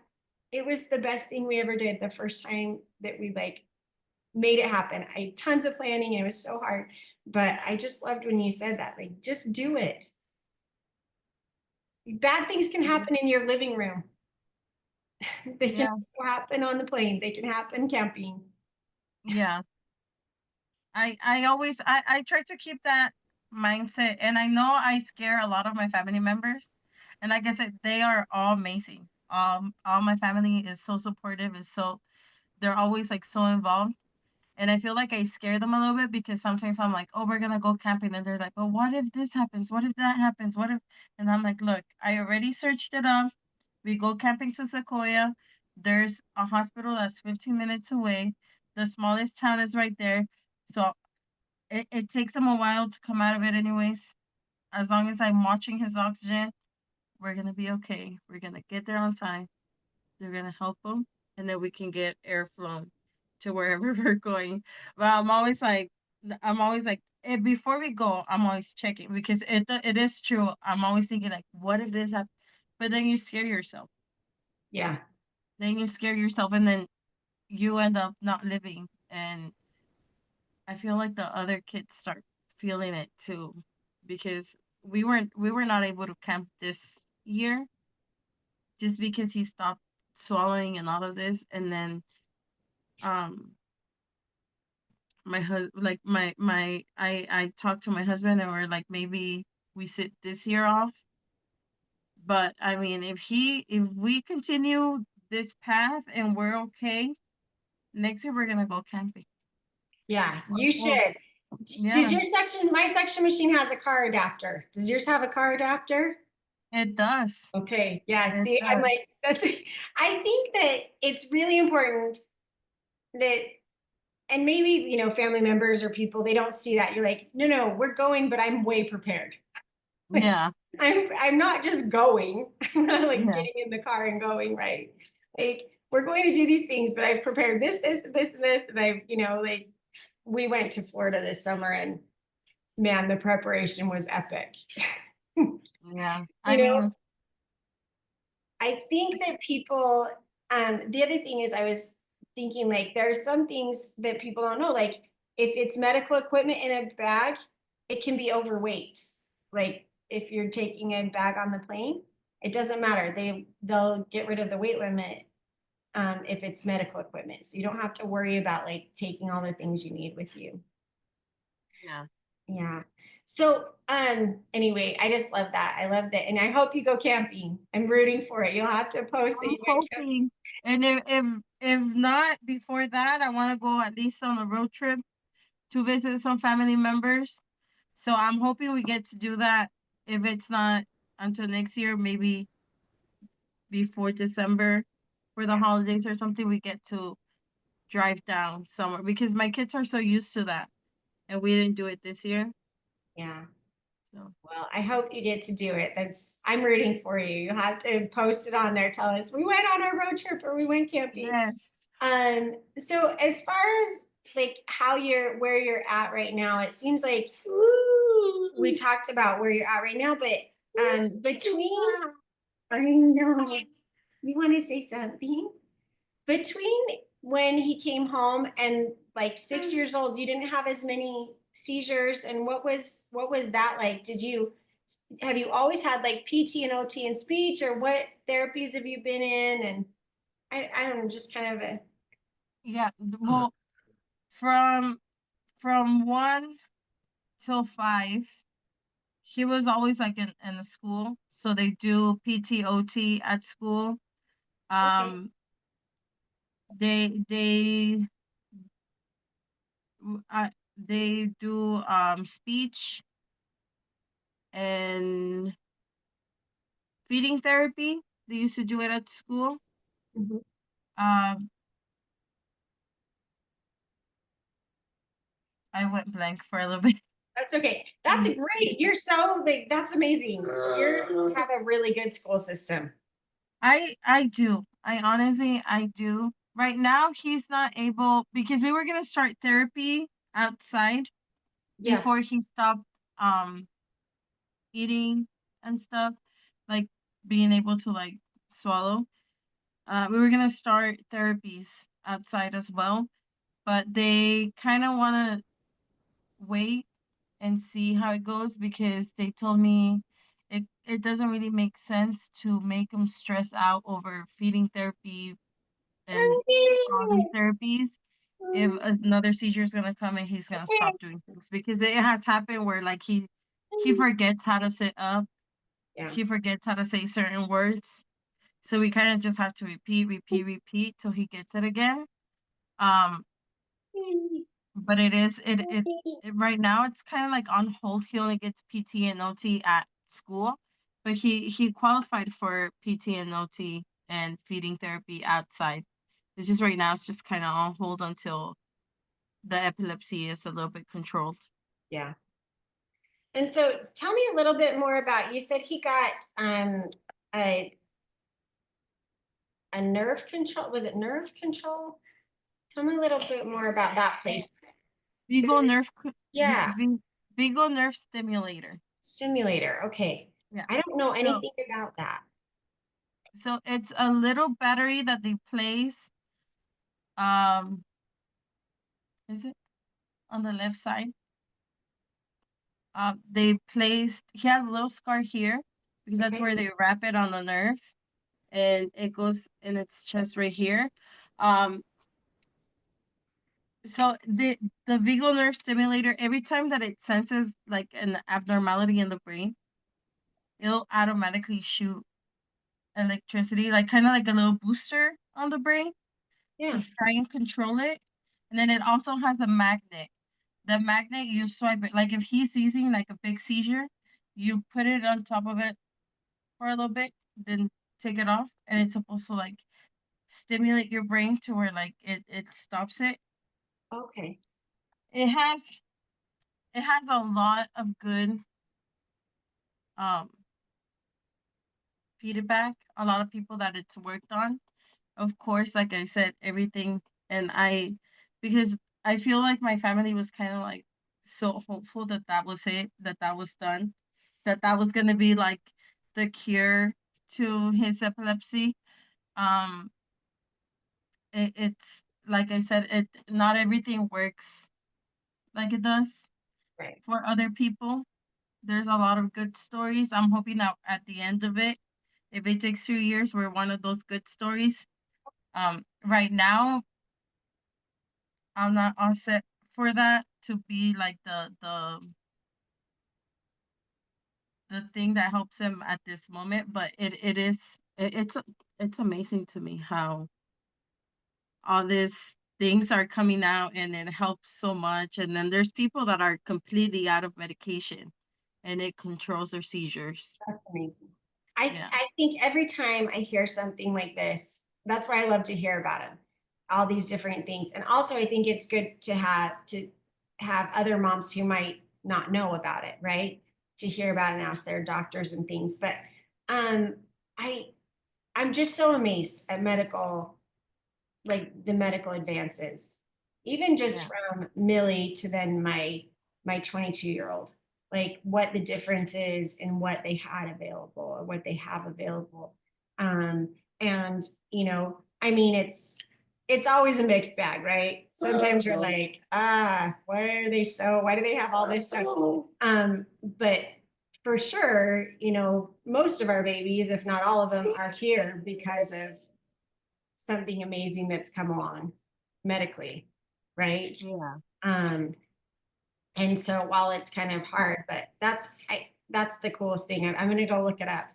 It was the best thing we ever did the first time that we like made it happen. I had tons of planning and it was so hard, but I just loved when you said that, like, just do it. Bad things can Mhm. happen in your living room. They can Yeah, also happen on the plane. They can happen camping. yeah. I try to keep that mindset, and I know I scare a lot of my family members. And like I said, they are all amazing. All my family is so supportive, they're always like so involved. And I feel like I scare them a little bit because sometimes I'm like, oh, we're gonna go camping, and they're like, but what if this happens? What if that happens? What if? And I'm like, look, I already searched it up. We go camping to Sequoia. There's a hospital that's 15 minutes away. The smallest town is right there. So it takes him a while to come out of it anyways. As long as I'm watching his oxygen, we're gonna be okay. We're gonna get there on time. They're gonna help him, and then we can get air flown to wherever we're going. But I'm always like, before we go, I'm always checking because it is true. I'm always thinking like, what if this happens? But then you scare yourself. Yeah. Then you scare yourself, and then you end up not living. And I feel like the other kids start feeling it too, because we were not able to camp this year just because he stopped swallowing and all of this. And then um my husband, like I talked to my husband and we're like, maybe we sit this year off. But I mean, if we continue this path and we're okay, next year we're gonna go camping. Yeah, you Well, should. Does yeah. your section, my section machine has a car adapter. Does yours have a car adapter? It does. Okay, yeah, It see, I'm does. like, that's, I think that it's really important that, and maybe, family members or people, they don't see that. You're like, no, no, we're going, but I'm way prepared. Like, Yeah. I'm not just going, I'm not like Yeah. getting in the car and going, right? Like, we're going to do these things, but I've prepared this, and this, and I've, like, we went to Florida this summer and man, the preparation was epic. Yeah. I You know, mean, I think that people, the other thing is I was thinking like there are some things that people don't know. Like if it's medical equipment in a bag, it can be overweight. Like if you're taking a bag on the plane, it doesn't matter. They'll get rid of the weight limit if it's medical equipment. So you don't have to worry about like taking all the things you need with you. yeah. Yeah. So, anyway, I just love that. I love that. And I hope you go camping. I'm rooting for it. You'll have to post that I'm you went camping. hoping, and if not before that, I want to go at least on a road trip to visit some family members. So I'm hoping we get to do that. If it's not until next year, maybe before December for the Yeah. holidays or something, we get to drive down somewhere because my kids are so used to that, and we didn't do it this year. Yeah. So Well, I hope you get to do it. I'm rooting for you. You'll have to post it on there. Tell us we went on our road trip or we went camping. yes, So as far as like where you're at right now, it seems like we talked about where you're at right now, but between I know you want to say something? Between when he came home and like 6 years old, you didn't have as many seizures. And what was that like? Have you always had like PT and OT and speech, or what therapies have you been in? And I don't know, just kind of a yeah. Well, from 1 till 5, he was always like in the school. So they do PTOT at school. okay. Um, they they do speech and feeding therapy. They used to do it at school. Mhm. Um, I went blank for a little bit. That's okay. That's great. You're so like that's amazing. You have a really good school system. I do. I do. Right now he's not able because we were gonna start therapy outside Yeah. before he stopped um eating and stuff, like being able to like swallow. We were gonna start therapies outside as well, but they kind of want to wait and see how it goes because they told me it doesn't really make sense to make them stress out over feeding therapy and all these therapies if another seizure is gonna come and he's gonna stop doing things because it has happened where like he forgets how to sit up, Yeah. he forgets how to say certain words, so we kind of just have to repeat till he gets it again. Um, but it right now it's kind of like on hold. He only gets PT and OT at school, but he qualified for PT and OT and feeding therapy outside. It's just right now it's just kind of on hold until the epilepsy is a little bit controlled. Yeah. And so tell me a little bit more about you said he got a a nerve control. Was it nerve control? Tell me a little bit more about that place. So Vagal nerve yeah, vagal nerve stimulator. stimulator. Okay. Yeah. I don't know So anything about that. so it's a little battery that they place. Um, is it on the left side? They placed. He has a little scar here because that's Okay. where they wrap it on the nerve, and it goes in its chest right here. Um, so the vagal nerve stimulator, every time that it senses like an abnormality in the brain, it'll automatically shoot electricity, like kind of like a little booster on the brain to Yeah. try and control it. And then it also has a magnet. The magnet you swipe it, like if he's seizing like a big seizure, you put it on top of it for a little bit, then take it off, and it's supposed to like stimulate your brain to where like it stops it. Okay. It has it has a lot of good um feedback, a lot of people that it's worked on. Of course, like I said, everything, and because I feel like my family was kind of like so hopeful that that was it, that that was done, that that was going to be like the cure to his epilepsy. Um, it's like I said, it not everything works like it does Right. for other people. There's a lot of good stories. I'm hoping that at the end of it, if it takes 2 years, we're one of those good stories. Right now, I'm not all set for that to be like the thing that helps him at this moment, but it is it's amazing to me how all these things are coming out and it helps so much. And then there's people that are completely out of medication and it controls their seizures. That's amazing. Yeah. I think every time I hear something like this, that's why I love to hear about them, all these different things. And also I think it's good to have other moms who might not know about it, right? To hear about it and ask their doctors and things. But um I I'm just so amazed at the medical advances, even just Yeah. from Millie to then my 22-year-old, like what the difference is in what they had available or what they have available. And I mean, it's always a mixed bag, right? Sometimes you're like, why do they have all this stuff? But for sure, most of our babies, if not all of them, are here because of something amazing that's come along medically, right? Yeah. Um, and so while it's kind of hard, but that's the coolest thing. I'm gonna go look it up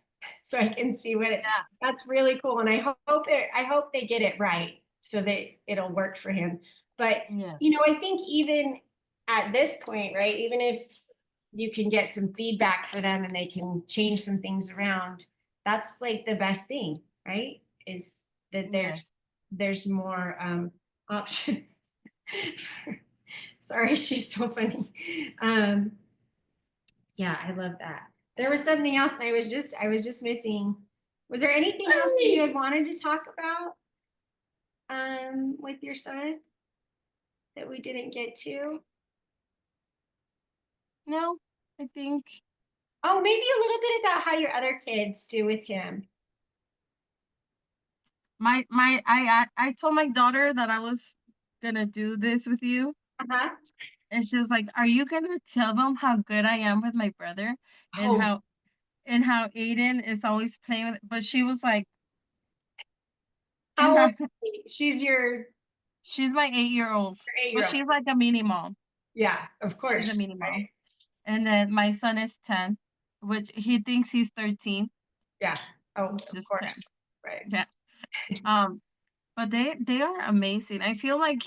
so I can see Yeah. that's really cool. And I hope they get it right so that it'll work for him. But Yeah. I think even at this point, right, even if you can get some feedback for them and they can change some things around, that's like the best thing, right? Is that Yes. there's more options. Sorry, she's so funny. Um, yeah, I love that. There was something else, and I was just missing. Was there anything else that you had wanted to talk about with your son that we didn't get to? No, I think Oh, maybe a little bit about how your other kids do with him. I told my daughter that I was gonna do this with you. Uh-huh. And she was like, "Are you gonna tell them how good I am with my brother and Oh, how Aiden is always playing with?" But she was like, and how old is she? She's your she's my 8-year old, but 8-year-old. she's like a mini mom. Yeah, of She's a course. mini mom. Right. And then my son is 10, which he thinks he's 13. Yeah. Oh, He's of just 10. course. Right. Yeah. Um, but they are amazing. I feel like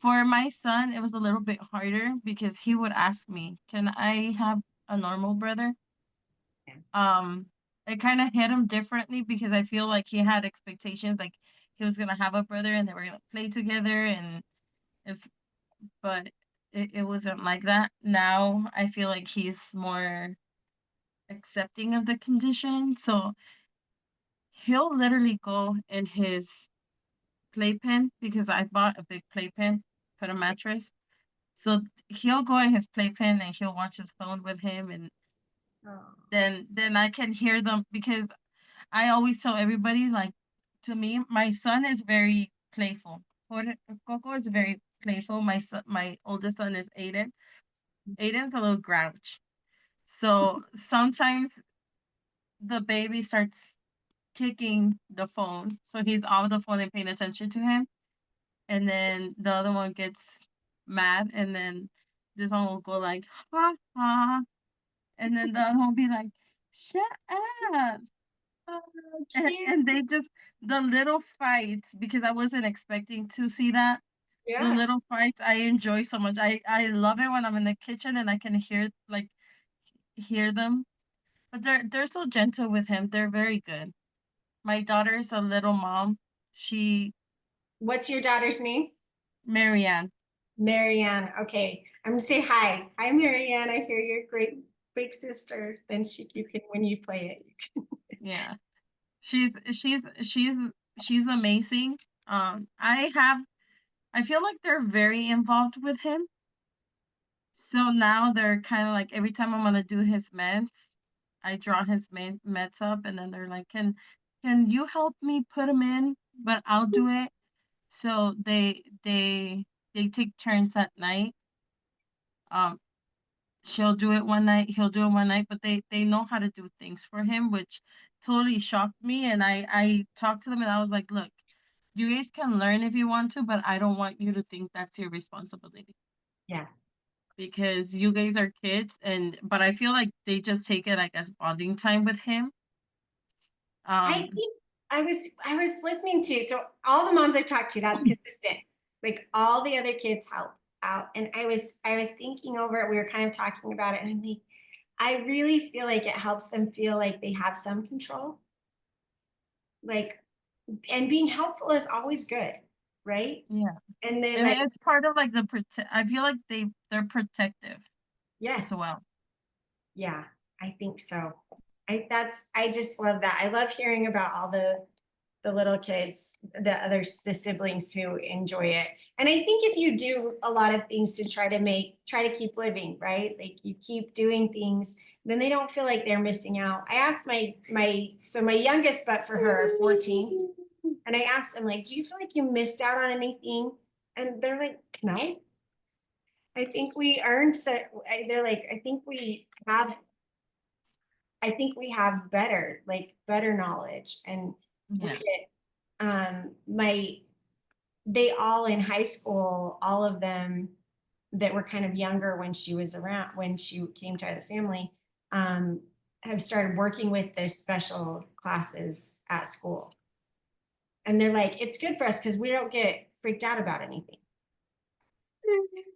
for my son, it was a little bit harder because he would ask me, "Can I have a normal brother?" Yeah. um it kind of hit him differently because I feel like he had expectations like he was gonna have a brother and they were gonna play together and it's but it wasn't like that. Now I feel like he's more accepting of the condition, so he'll literally go in his playpen because I bought a big playpen for the mattress, so he'll go in his playpen and he'll watch his phone with him, and Oh, then I can hear them because I always tell everybody, like, to me, my son is very playful. Coco is very playful. My oldest son is Aiden. Aiden's a little grouch. So sometimes the baby starts kicking the phone. So he's off the phone and paying attention to him. And then the other one gets mad. And then this one will go like, ha, ha. And then the other one will be like, shut up. oh, And cute. they just the little fights because I wasn't expecting to see that. The Yeah. little fights I enjoy so much. I love it when I'm in the kitchen and I can hear them. but they're so gentle with him. They're very good. My daughter's a little mom. She What's your daughter's name? Marianne. Marianne. Okay. I'm gonna say hi. Hi, Marianne. I hear you're a great big sister. Then you can when you play it. Yeah. She's she's she's she's amazing. I feel like they're very involved with him. So now they're kind of like every time I'm gonna do his meds, I draw his meds up, and then they're like, can you help me put him in? But I'll do it. So they take turns at night. Um, she'll do it one night, he'll do it one night, but they know how to do things for him, which totally shocked me. And I talked to them and I was like, look, you guys can learn if you want to, but I don't want you to think that's your responsibility Yeah. because you guys are kids. And but I feel like they just take it like as bonding time with him. I Um, think I was listening to so all the moms I've talked to, that's consistent. Like all the other kids help out. And I was thinking over it, we were kind of talking about it, and I'm like, I really feel like it helps them feel like they have some control. Like, and being helpful is always good, right? yeah, And then and like, it's part of like the protect. I feel like they're protective as yes, well. yeah, I think so. I just love that. I love hearing about all the little kids, the siblings who enjoy it. And I think if you do a lot of things to try to keep living, right? Like you keep doing things, then they don't feel like they're missing out. I asked my youngest, but for her, 14, and I asked him, like, do you feel like you missed out on anything? And they're like, no. I think we earned so they're like, I think we have better knowledge and we Yeah, get my they all in high school, all of them that were kind of younger when she was around, when she came to the family, um, have started working with the special classes at school. And they're like, it's good for us because we don't get freaked out about anything.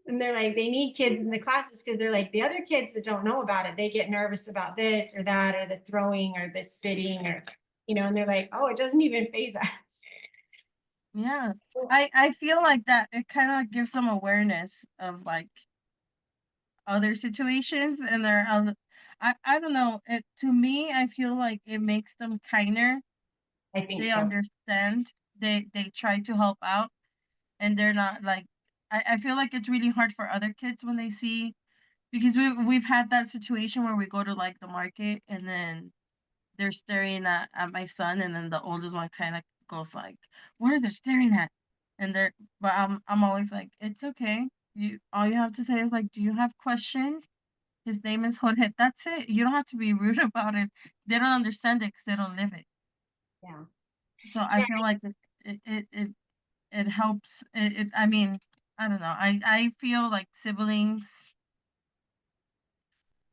And they're like, they need kids in the classes because they're like, the other kids that don't know about it, they get nervous about this or that, or the throwing or the spitting, or, and they're like, oh, it doesn't even phase us. yeah. I feel like that it kind of gives them awareness of like other situations, and I don't know. It to me, I feel like it makes them kinder. I think They so. understand. They try to help out, and they're not like. I feel like it's really hard for other kids when they see because we've had that situation where we go to like the market and then they're staring at my son, and then the oldest one kind of goes like, "What are they staring at?" And they're, but I'm always like, "It's okay. You all you have to say is like, do you have questions?" His name is Jorge. That's it. You don't have to be rude about it. They don't understand it because they don't live it. Yeah. So I feel like it helps. I mean, I don't know. I feel like siblings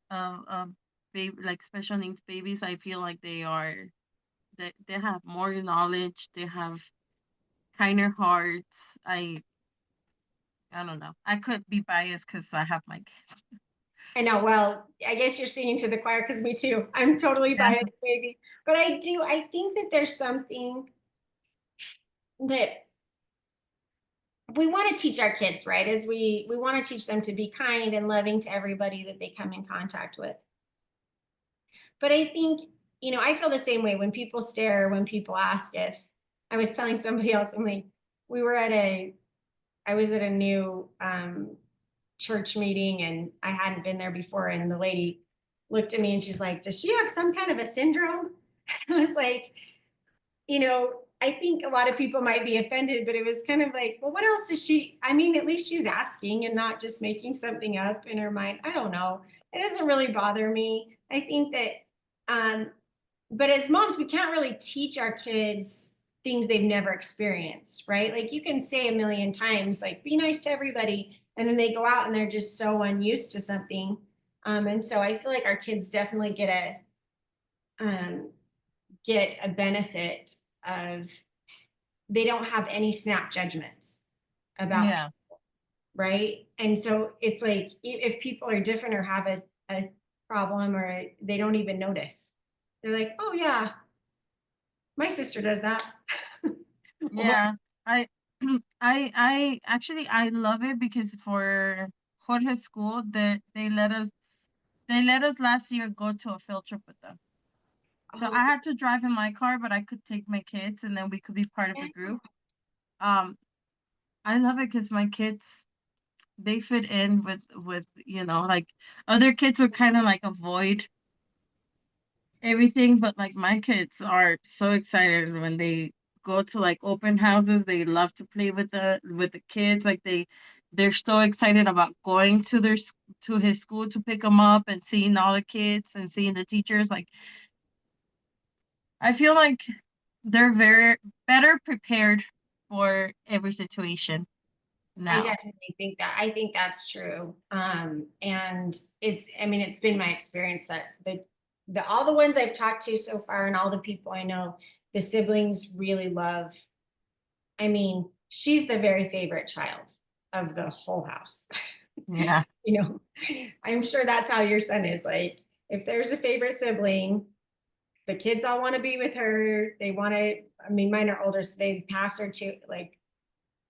of baby like special needs babies. I feel like they have more knowledge. They have kinder hearts. I don't know. I could be biased because I have my kids. I know. Well, I guess you're singing to the choir because me too. I'm totally Yeah. biased, maybe. But I think that there's something that we want to teach our kids, right? As we want to teach them to be kind and loving to everybody that they come in contact with. But I think, I feel the same way when people stare, when people ask if I was telling somebody else, I'm like, we were at I was at a new church meeting and I hadn't been there before. And the lady looked at me and she's like, does she have some kind of a syndrome? I was like, I think a lot of people might be offended, but it was kind of like, well, what else does she? I mean, at least she's asking and not just making something up in her mind. I don't know. It doesn't really bother me. I think that, um, but as moms, we can't really teach our kids things they've never experienced, right? Like you can say a million times, like, be nice to everybody. And then they go out and they're just so unused to something. And so I feel like our kids definitely um, get a benefit of they don't have any snap judgments about Yeah. people, right? And so it's like if people are different or have a problem or they don't even notice. They're like, oh yeah, my sister does that. Or Yeah. I I actually I love it because for Jorge's school that they let us last year go to a field trip with them. So oh I had to drive in my car, but I could take my kids and then we could be part of yeah, the group. Um, I love it because my kids they fit in with like other kids would kind of like avoid everything, but like my kids are so excited when they go to like open houses. They love to play with the kids. Like they're so excited about going to to his school to pick them up and seeing all the kids and seeing the teachers. Like I feel like they're very better prepared for every situation I now. definitely think that. I think that's true. And I mean, it's been my experience that all the ones I've talked to so far and all the people I know, the siblings really love. I mean, she's the very favorite child of the whole house. Yeah. You know, I'm sure that's how your son is. Like, if there's a favorite sibling, the kids all want to be with her. They want to, I mean, mine are older, so they pass her to like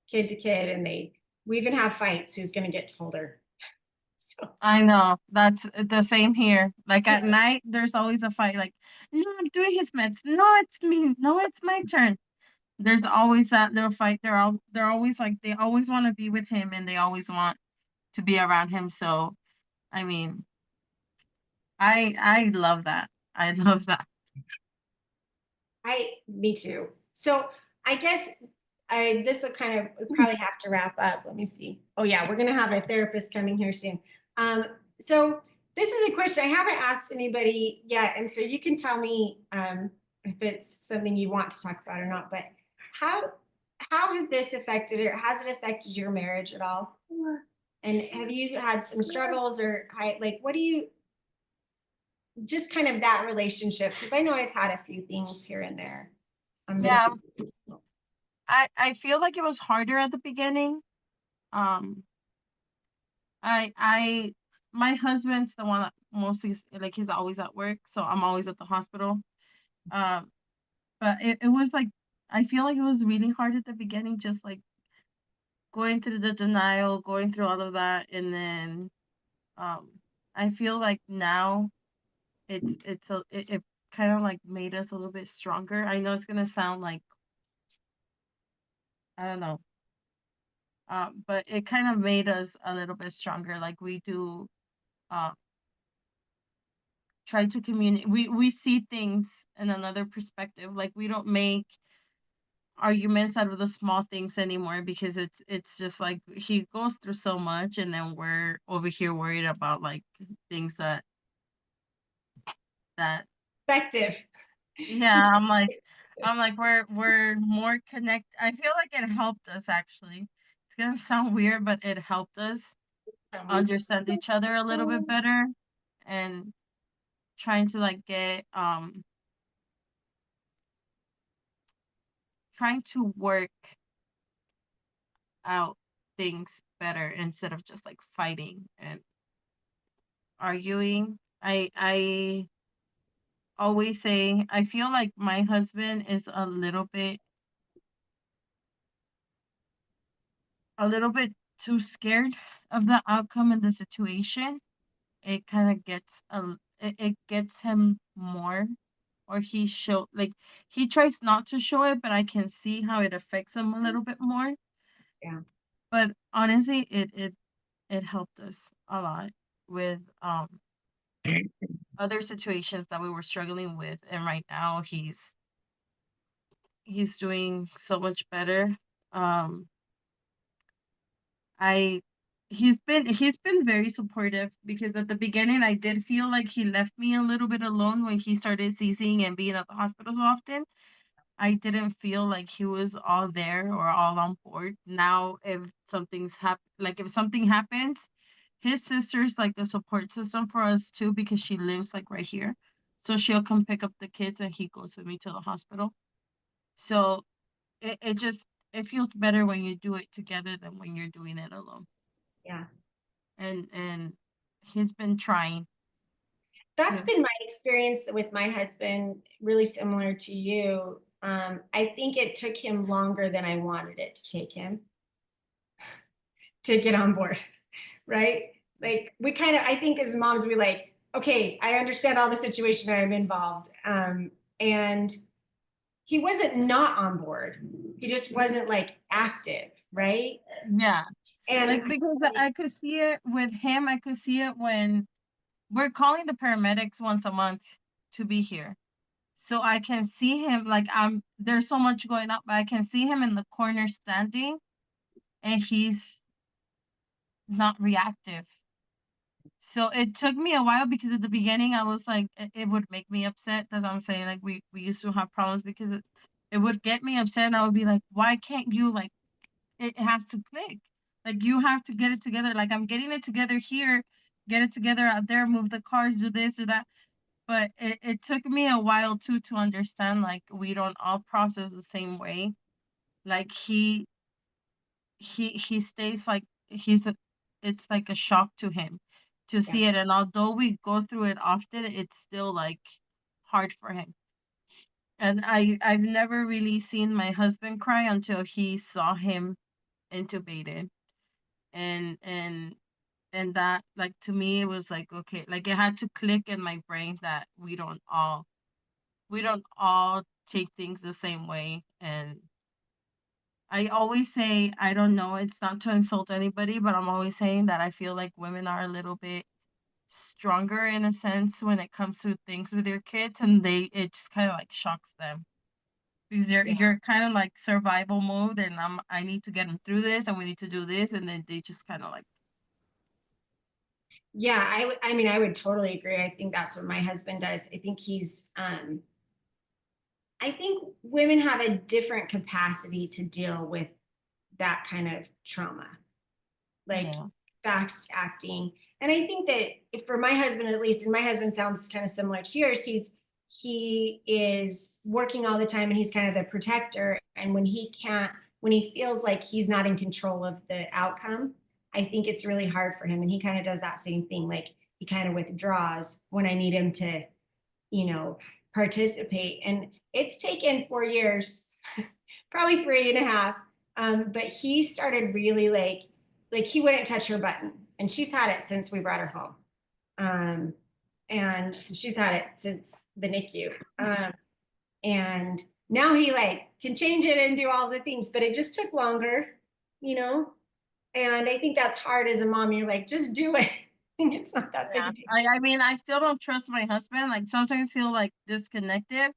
kid to kid, and we even have fights who's going to get to hold her. So, I know. That's the same here. Like at night, there's always a fight. Like, no, I'm doing his meds. No, it's me. No, it's my turn. There's always that little fight. They're always like they always want to be with him and they always want to be around him. So, I mean, I love that. I love that. me too. So, I guess this will kind of, we probably have to wrap up. Let me see. Oh, yeah, we're going to have a therapist coming here soon. Um, so, this is a question I haven't asked anybody yet. And so you can tell me if it's something you want to talk about or not. But how, how has this affected or has it affected your marriage at all? And have you had some struggles or like, what do you, just kind of that relationship? Because I know I've had a few things here and there. But Yeah, I feel like it was harder at the beginning. Um, I my husband's the one that mostly like he's always at work, so I'm always at the hospital. Um, but it was like I feel like it was really hard at the beginning, just like going through the denial, going through all of that, and then um, I feel like now it kind of like made us a little bit stronger. I know it's gonna sound like I don't know, but it kind of made us a little bit stronger. Like we do uh, try to communicate. We see things in another perspective. Like we don't make arguments out of the small things anymore because it's just like he goes through so much and then we're over here worried about like things that effective. yeah, I'm like we're more connect. I feel like it helped us actually. It's gonna sound weird, but it helped us understand each other a little bit better and trying to like get trying to work out things better instead of just like fighting and arguing. I always say I feel like my husband is a little bit too scared of the outcome in the situation. It kind of it gets him more or he tries not to show it, but I can see how it affects him a little bit more. Yeah. But honestly, it helped us a lot with other situations that we were struggling with, and right now he's doing so much better. Um, I he's been very supportive because at the beginning I did feel like he left me a little bit alone when he started seizing and being at the hospital so often. I didn't feel like he was all there or all on board. Now, if something happens, his sister's like the support system for us too because she lives like right here. So she'll come pick up the kids and he goes with me to the hospital. So it just it feels better when you do it together than when you're doing it alone. Yeah. And he's been trying. That's Yeah. been my experience with my husband, really similar to you. I think it took him longer than I wanted it to take him to get on board, right? Like we kind of, I think as moms, we like, okay, I understand all the situation I'm involved. And he wasn't not on board. He just wasn't like active, right? Yeah. And Like, because I could see it with him, I could see it when we're calling the paramedics once a month to be here. So I can see him, like, there's so much going on, but I can see him in the corner standing, and he's not reactive. So it took me a while, because at the beginning I was like, it would make me upset. As I'm saying, like, we used to have problems, because it would get me upset, and I would be like, why can't you, like, it has to click. Like, you have to get it together. Like, I'm getting it together here, get it together out there, move the cars, do this, do that. But it took me a while too to understand, like, we don't all process the same way. Like, he stays like, it's like a shock to him to yeah, see it. And although we go through it often, it's still like hard for him. And I've never really seen my husband cry until he saw him intubated. And that, like, to me, it was like, okay, like, it had to click in my brain that we don't all take things the same way. And I always say, I don't know, it's not to insult anybody, but I'm always saying that I feel like women are a little bit stronger in a sense when it comes to things with your kids, and it just kind of like shocks them, because you're yeah, you're kind of like survival mode, and I need to get them through this, and we need to do this, and then they just kind of like, yeah. I mean, I would totally agree. I think that's what my husband does. I think I think women have a different capacity to deal with that kind of trauma, like yeah, fast acting. And I think that if for my husband, at least, and my husband sounds kind of similar to yours, he is working all the time and he's kind of the protector. And when he feels like he's not in control of the outcome, I think it's really hard for him. And he kind of does that same thing. Like he kind of withdraws when I need him to, you know, participate. And it's taken 4 years, probably 3.5. But he started really like he wouldn't touch her button. And she's had it since we brought her home. Um, and so she's had it since the NICU. And now he like can change it and do all the things, but it just took longer, you know? And I think that's hard as a mom. You're like, just do it. It's not that big yeah. a deal. I mean, I still don't trust my husband. Like, sometimes he'll like disconnected,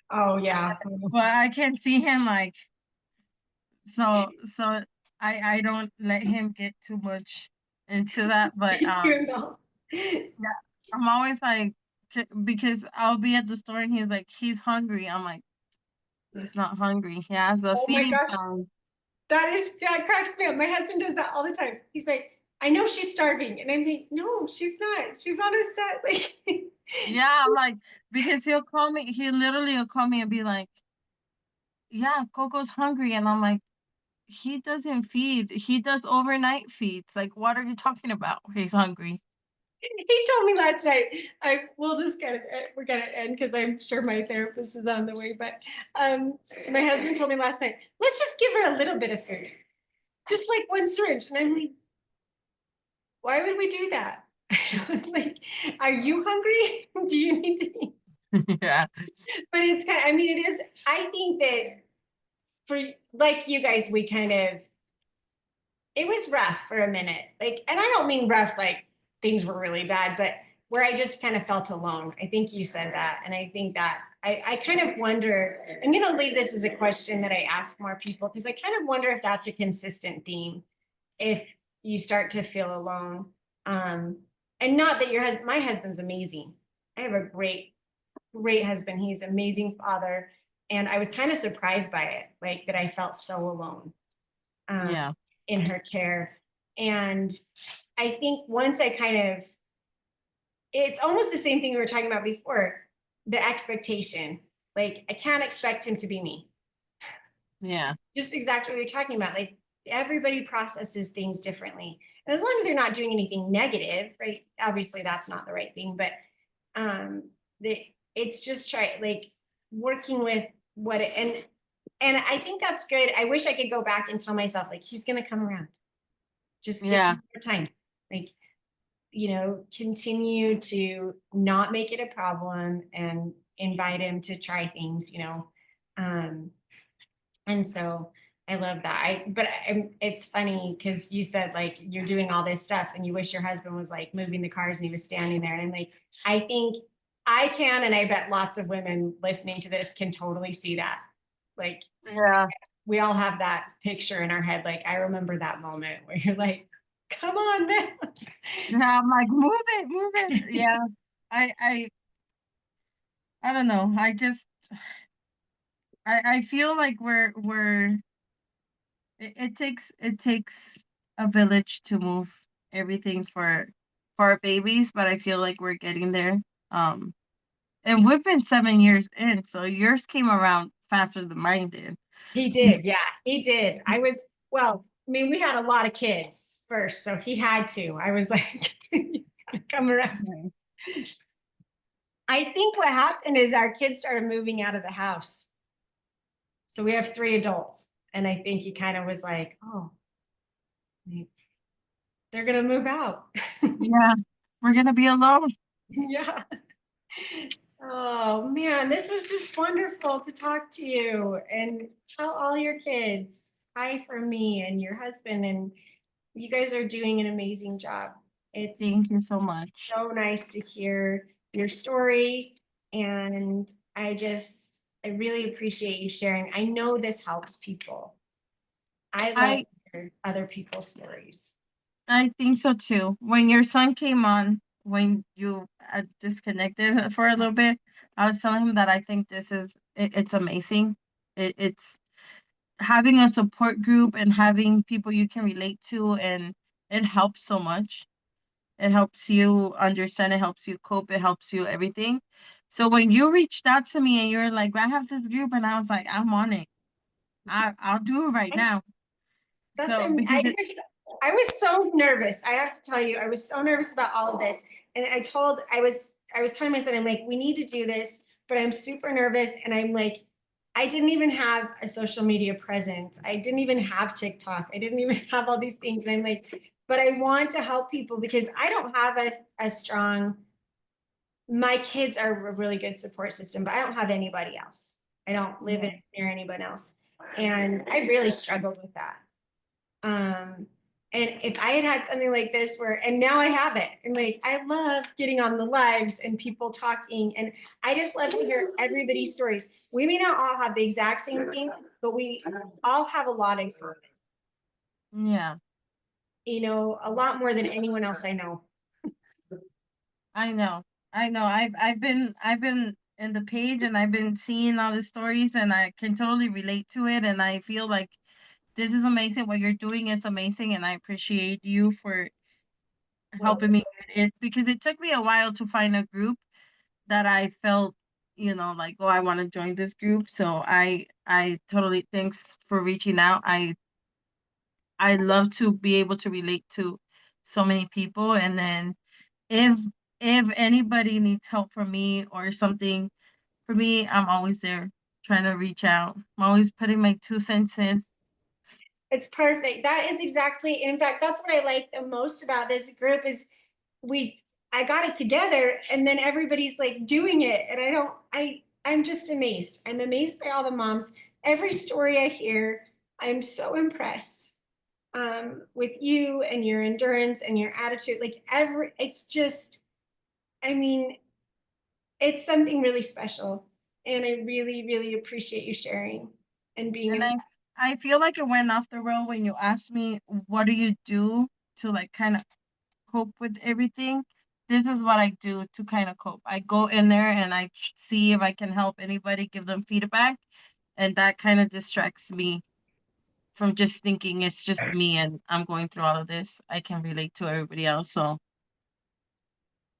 Oh yeah. but I can see him like, so I don't let him get too much into that. But You know. yeah, I'm always like, because I'll be at the store, and he's hungry. I'm like, he's not hungry. He has a Oh my feeding gosh. time. That cracks me up. My husband does that all the time. He's like, I know she's starving. And I'm like, no, she's not. She's on a set. Like Yeah, I'm like, because he'll call me. He literally will call me and be like, "Yeah, Coco's hungry," and I'm like, "He doesn't feed. He does overnight feeds. Like, what are you talking about? He's hungry." he told me last night, I will just kind of we're gonna end because I'm sure my therapist is on the way. But my husband told me last night, let's just give her a little bit of food. Just like one syringe. And I'm like, why would we do that? Like, are you hungry? Do you need to eat? Yeah, But it's kind of, I mean, it is, I think that for like you guys, we kind of, it was rough for a minute. Like, and I don't mean rough like things were really bad, but where I just kind of felt alone. I think you said that. And I think that I kind of wonder, I'm going to leave this as a question that I ask more people because I kind of wonder if that's a consistent theme. If you start to feel alone. Um, and not that my husband's amazing. I have a great husband. He's an amazing father. And I was kind of surprised by it, like that I felt so alone um, yeah, in her care. And I think once I kind of, it's almost the same thing we were talking about before, the expectation. Like I can't expect him to be me. yeah, Just exactly what you're talking about. Like everybody processes things differently. And as long as they're not doing anything negative, right? Obviously that's not the right thing, but the, it's just like working with what it, and I think that's good. I wish I could go back and tell myself like he's gonna come around. Just give Yeah. him more time. Like, continue to not make it a problem and invite him to try things, Um, and so I love that. It's funny because you said like you're doing all this stuff and you wish your husband was like moving the cars and he was standing there. And I'm like, I think I can, and I bet lots of women listening to this can totally see that. Like, Yeah. we all have that picture in our head. Like, I remember that moment where you're like, come on, man. Yeah, I'm like, move it. Yeah. I I I don't know. I feel like it takes a village to move everything for our babies, but I feel like we're getting there. Um, and we've been 7 years in, so yours came around faster than mine did. He did. Yeah, he did. Well, I mean, we had a lot of kids first, so he had to. I was like, come around. Right. I think what happened is our kids started moving out of the house. So we have 3 adults. And I think he kind of was like, oh, they're going to move out. Yeah, we're gonna be alone. Yeah. Oh, man, this was just wonderful to talk to you and tell all your kids hi from me and your husband. And you guys are doing an amazing job. It's Thank you so much. so nice to hear your story. And I really appreciate you sharing. I know this helps people. I love I to hear other people's stories. I think so too. When your son came on, when you disconnected for a little bit, I was telling him that I think it's amazing. It's having a support group and having people you can relate to, and it helps so much. It helps you understand, it helps you cope, it helps you everything. So when you reached out to me and you're like, I have this group, and I was like, I'm on it. I'll do it right now. That's So I because it just I was so nervous. I have to tell you, I was so nervous about all of this. And I was telling my son, I'm like, we need to do this, but I'm super nervous. And I'm like, I didn't even have a social media presence. I didn't even have TikTok. I didn't even have all these things. And I'm like, but I want to help people because I don't have a strong, my kids are a really good support system, but I don't have anybody else. I don't live yeah. in near anyone else. And I really struggled with that. Um, and if I had had something like this and now I have it, and like, I love getting on the lives and people talking, and I just love to hear everybody's stories. We may not all have the exact same thing, but we all have a lot in common, Yeah, a lot more than anyone else I know. I know. I know. I've been in the page and I've been seeing all the stories and I can totally relate to it and I feel like this is amazing. What you're doing is amazing and I appreciate you for Well, helping me with it because it took me a while to find a group that I felt, like, oh, I want to join this group. So I totally thanks for reaching out. I love to be able to relate to so many people and then if if anybody needs help from me or something, for me, I'm always there trying to reach out. I'm always putting my 2 cents in. it's perfect. That is exactly, in fact, that's what I like the most about this group is we I got it together and then everybody's like doing it. And I'm just amazed. I'm amazed by all the moms. Every story I hear, I'm so impressed with you and your endurance and your attitude. It's just, I mean, it's something really special. And I really, really appreciate you sharing and being And a I feel like it went off the road when you asked me, what do you do to like kind of cope with everything? This is what I do to kind of cope. I go in there and I see if I can help anybody, give them feedback, and that kind of distracts me from just thinking it's just me and I'm going through all of this. I can relate to everybody else. So,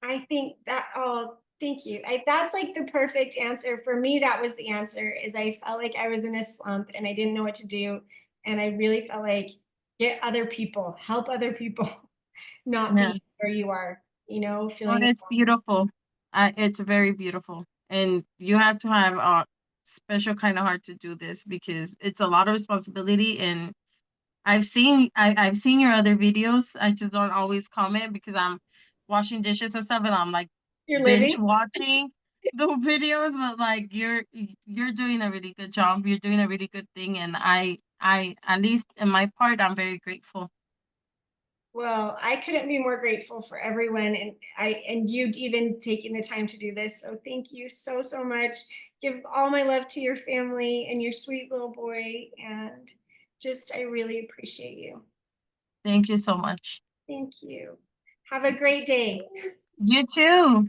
I think that, oh, thank you. That's like the perfect answer. For me, that was the answer is I felt like I was in a slump and I didn't know what to do. And I really felt like get other people, help other people, not yeah. be where you are, Oh, feeling it's beautiful. It's very beautiful, and you have to have a special kind of heart to do this because it's a lot of responsibility. And I've seen your other videos. I just don't always comment because I'm washing dishes and stuff, and I'm like You're binge living. watching the videos. But like you're doing a really good job. You're doing a really good thing, and I at least in my part, I'm very grateful. Well, I couldn't be more grateful for everyone and you even taking the time to do this. So thank you so, so much. Give all my love to your family and your sweet little boy. And just, I really appreciate you. Thank you so much. Thank you. Have a great day. You too.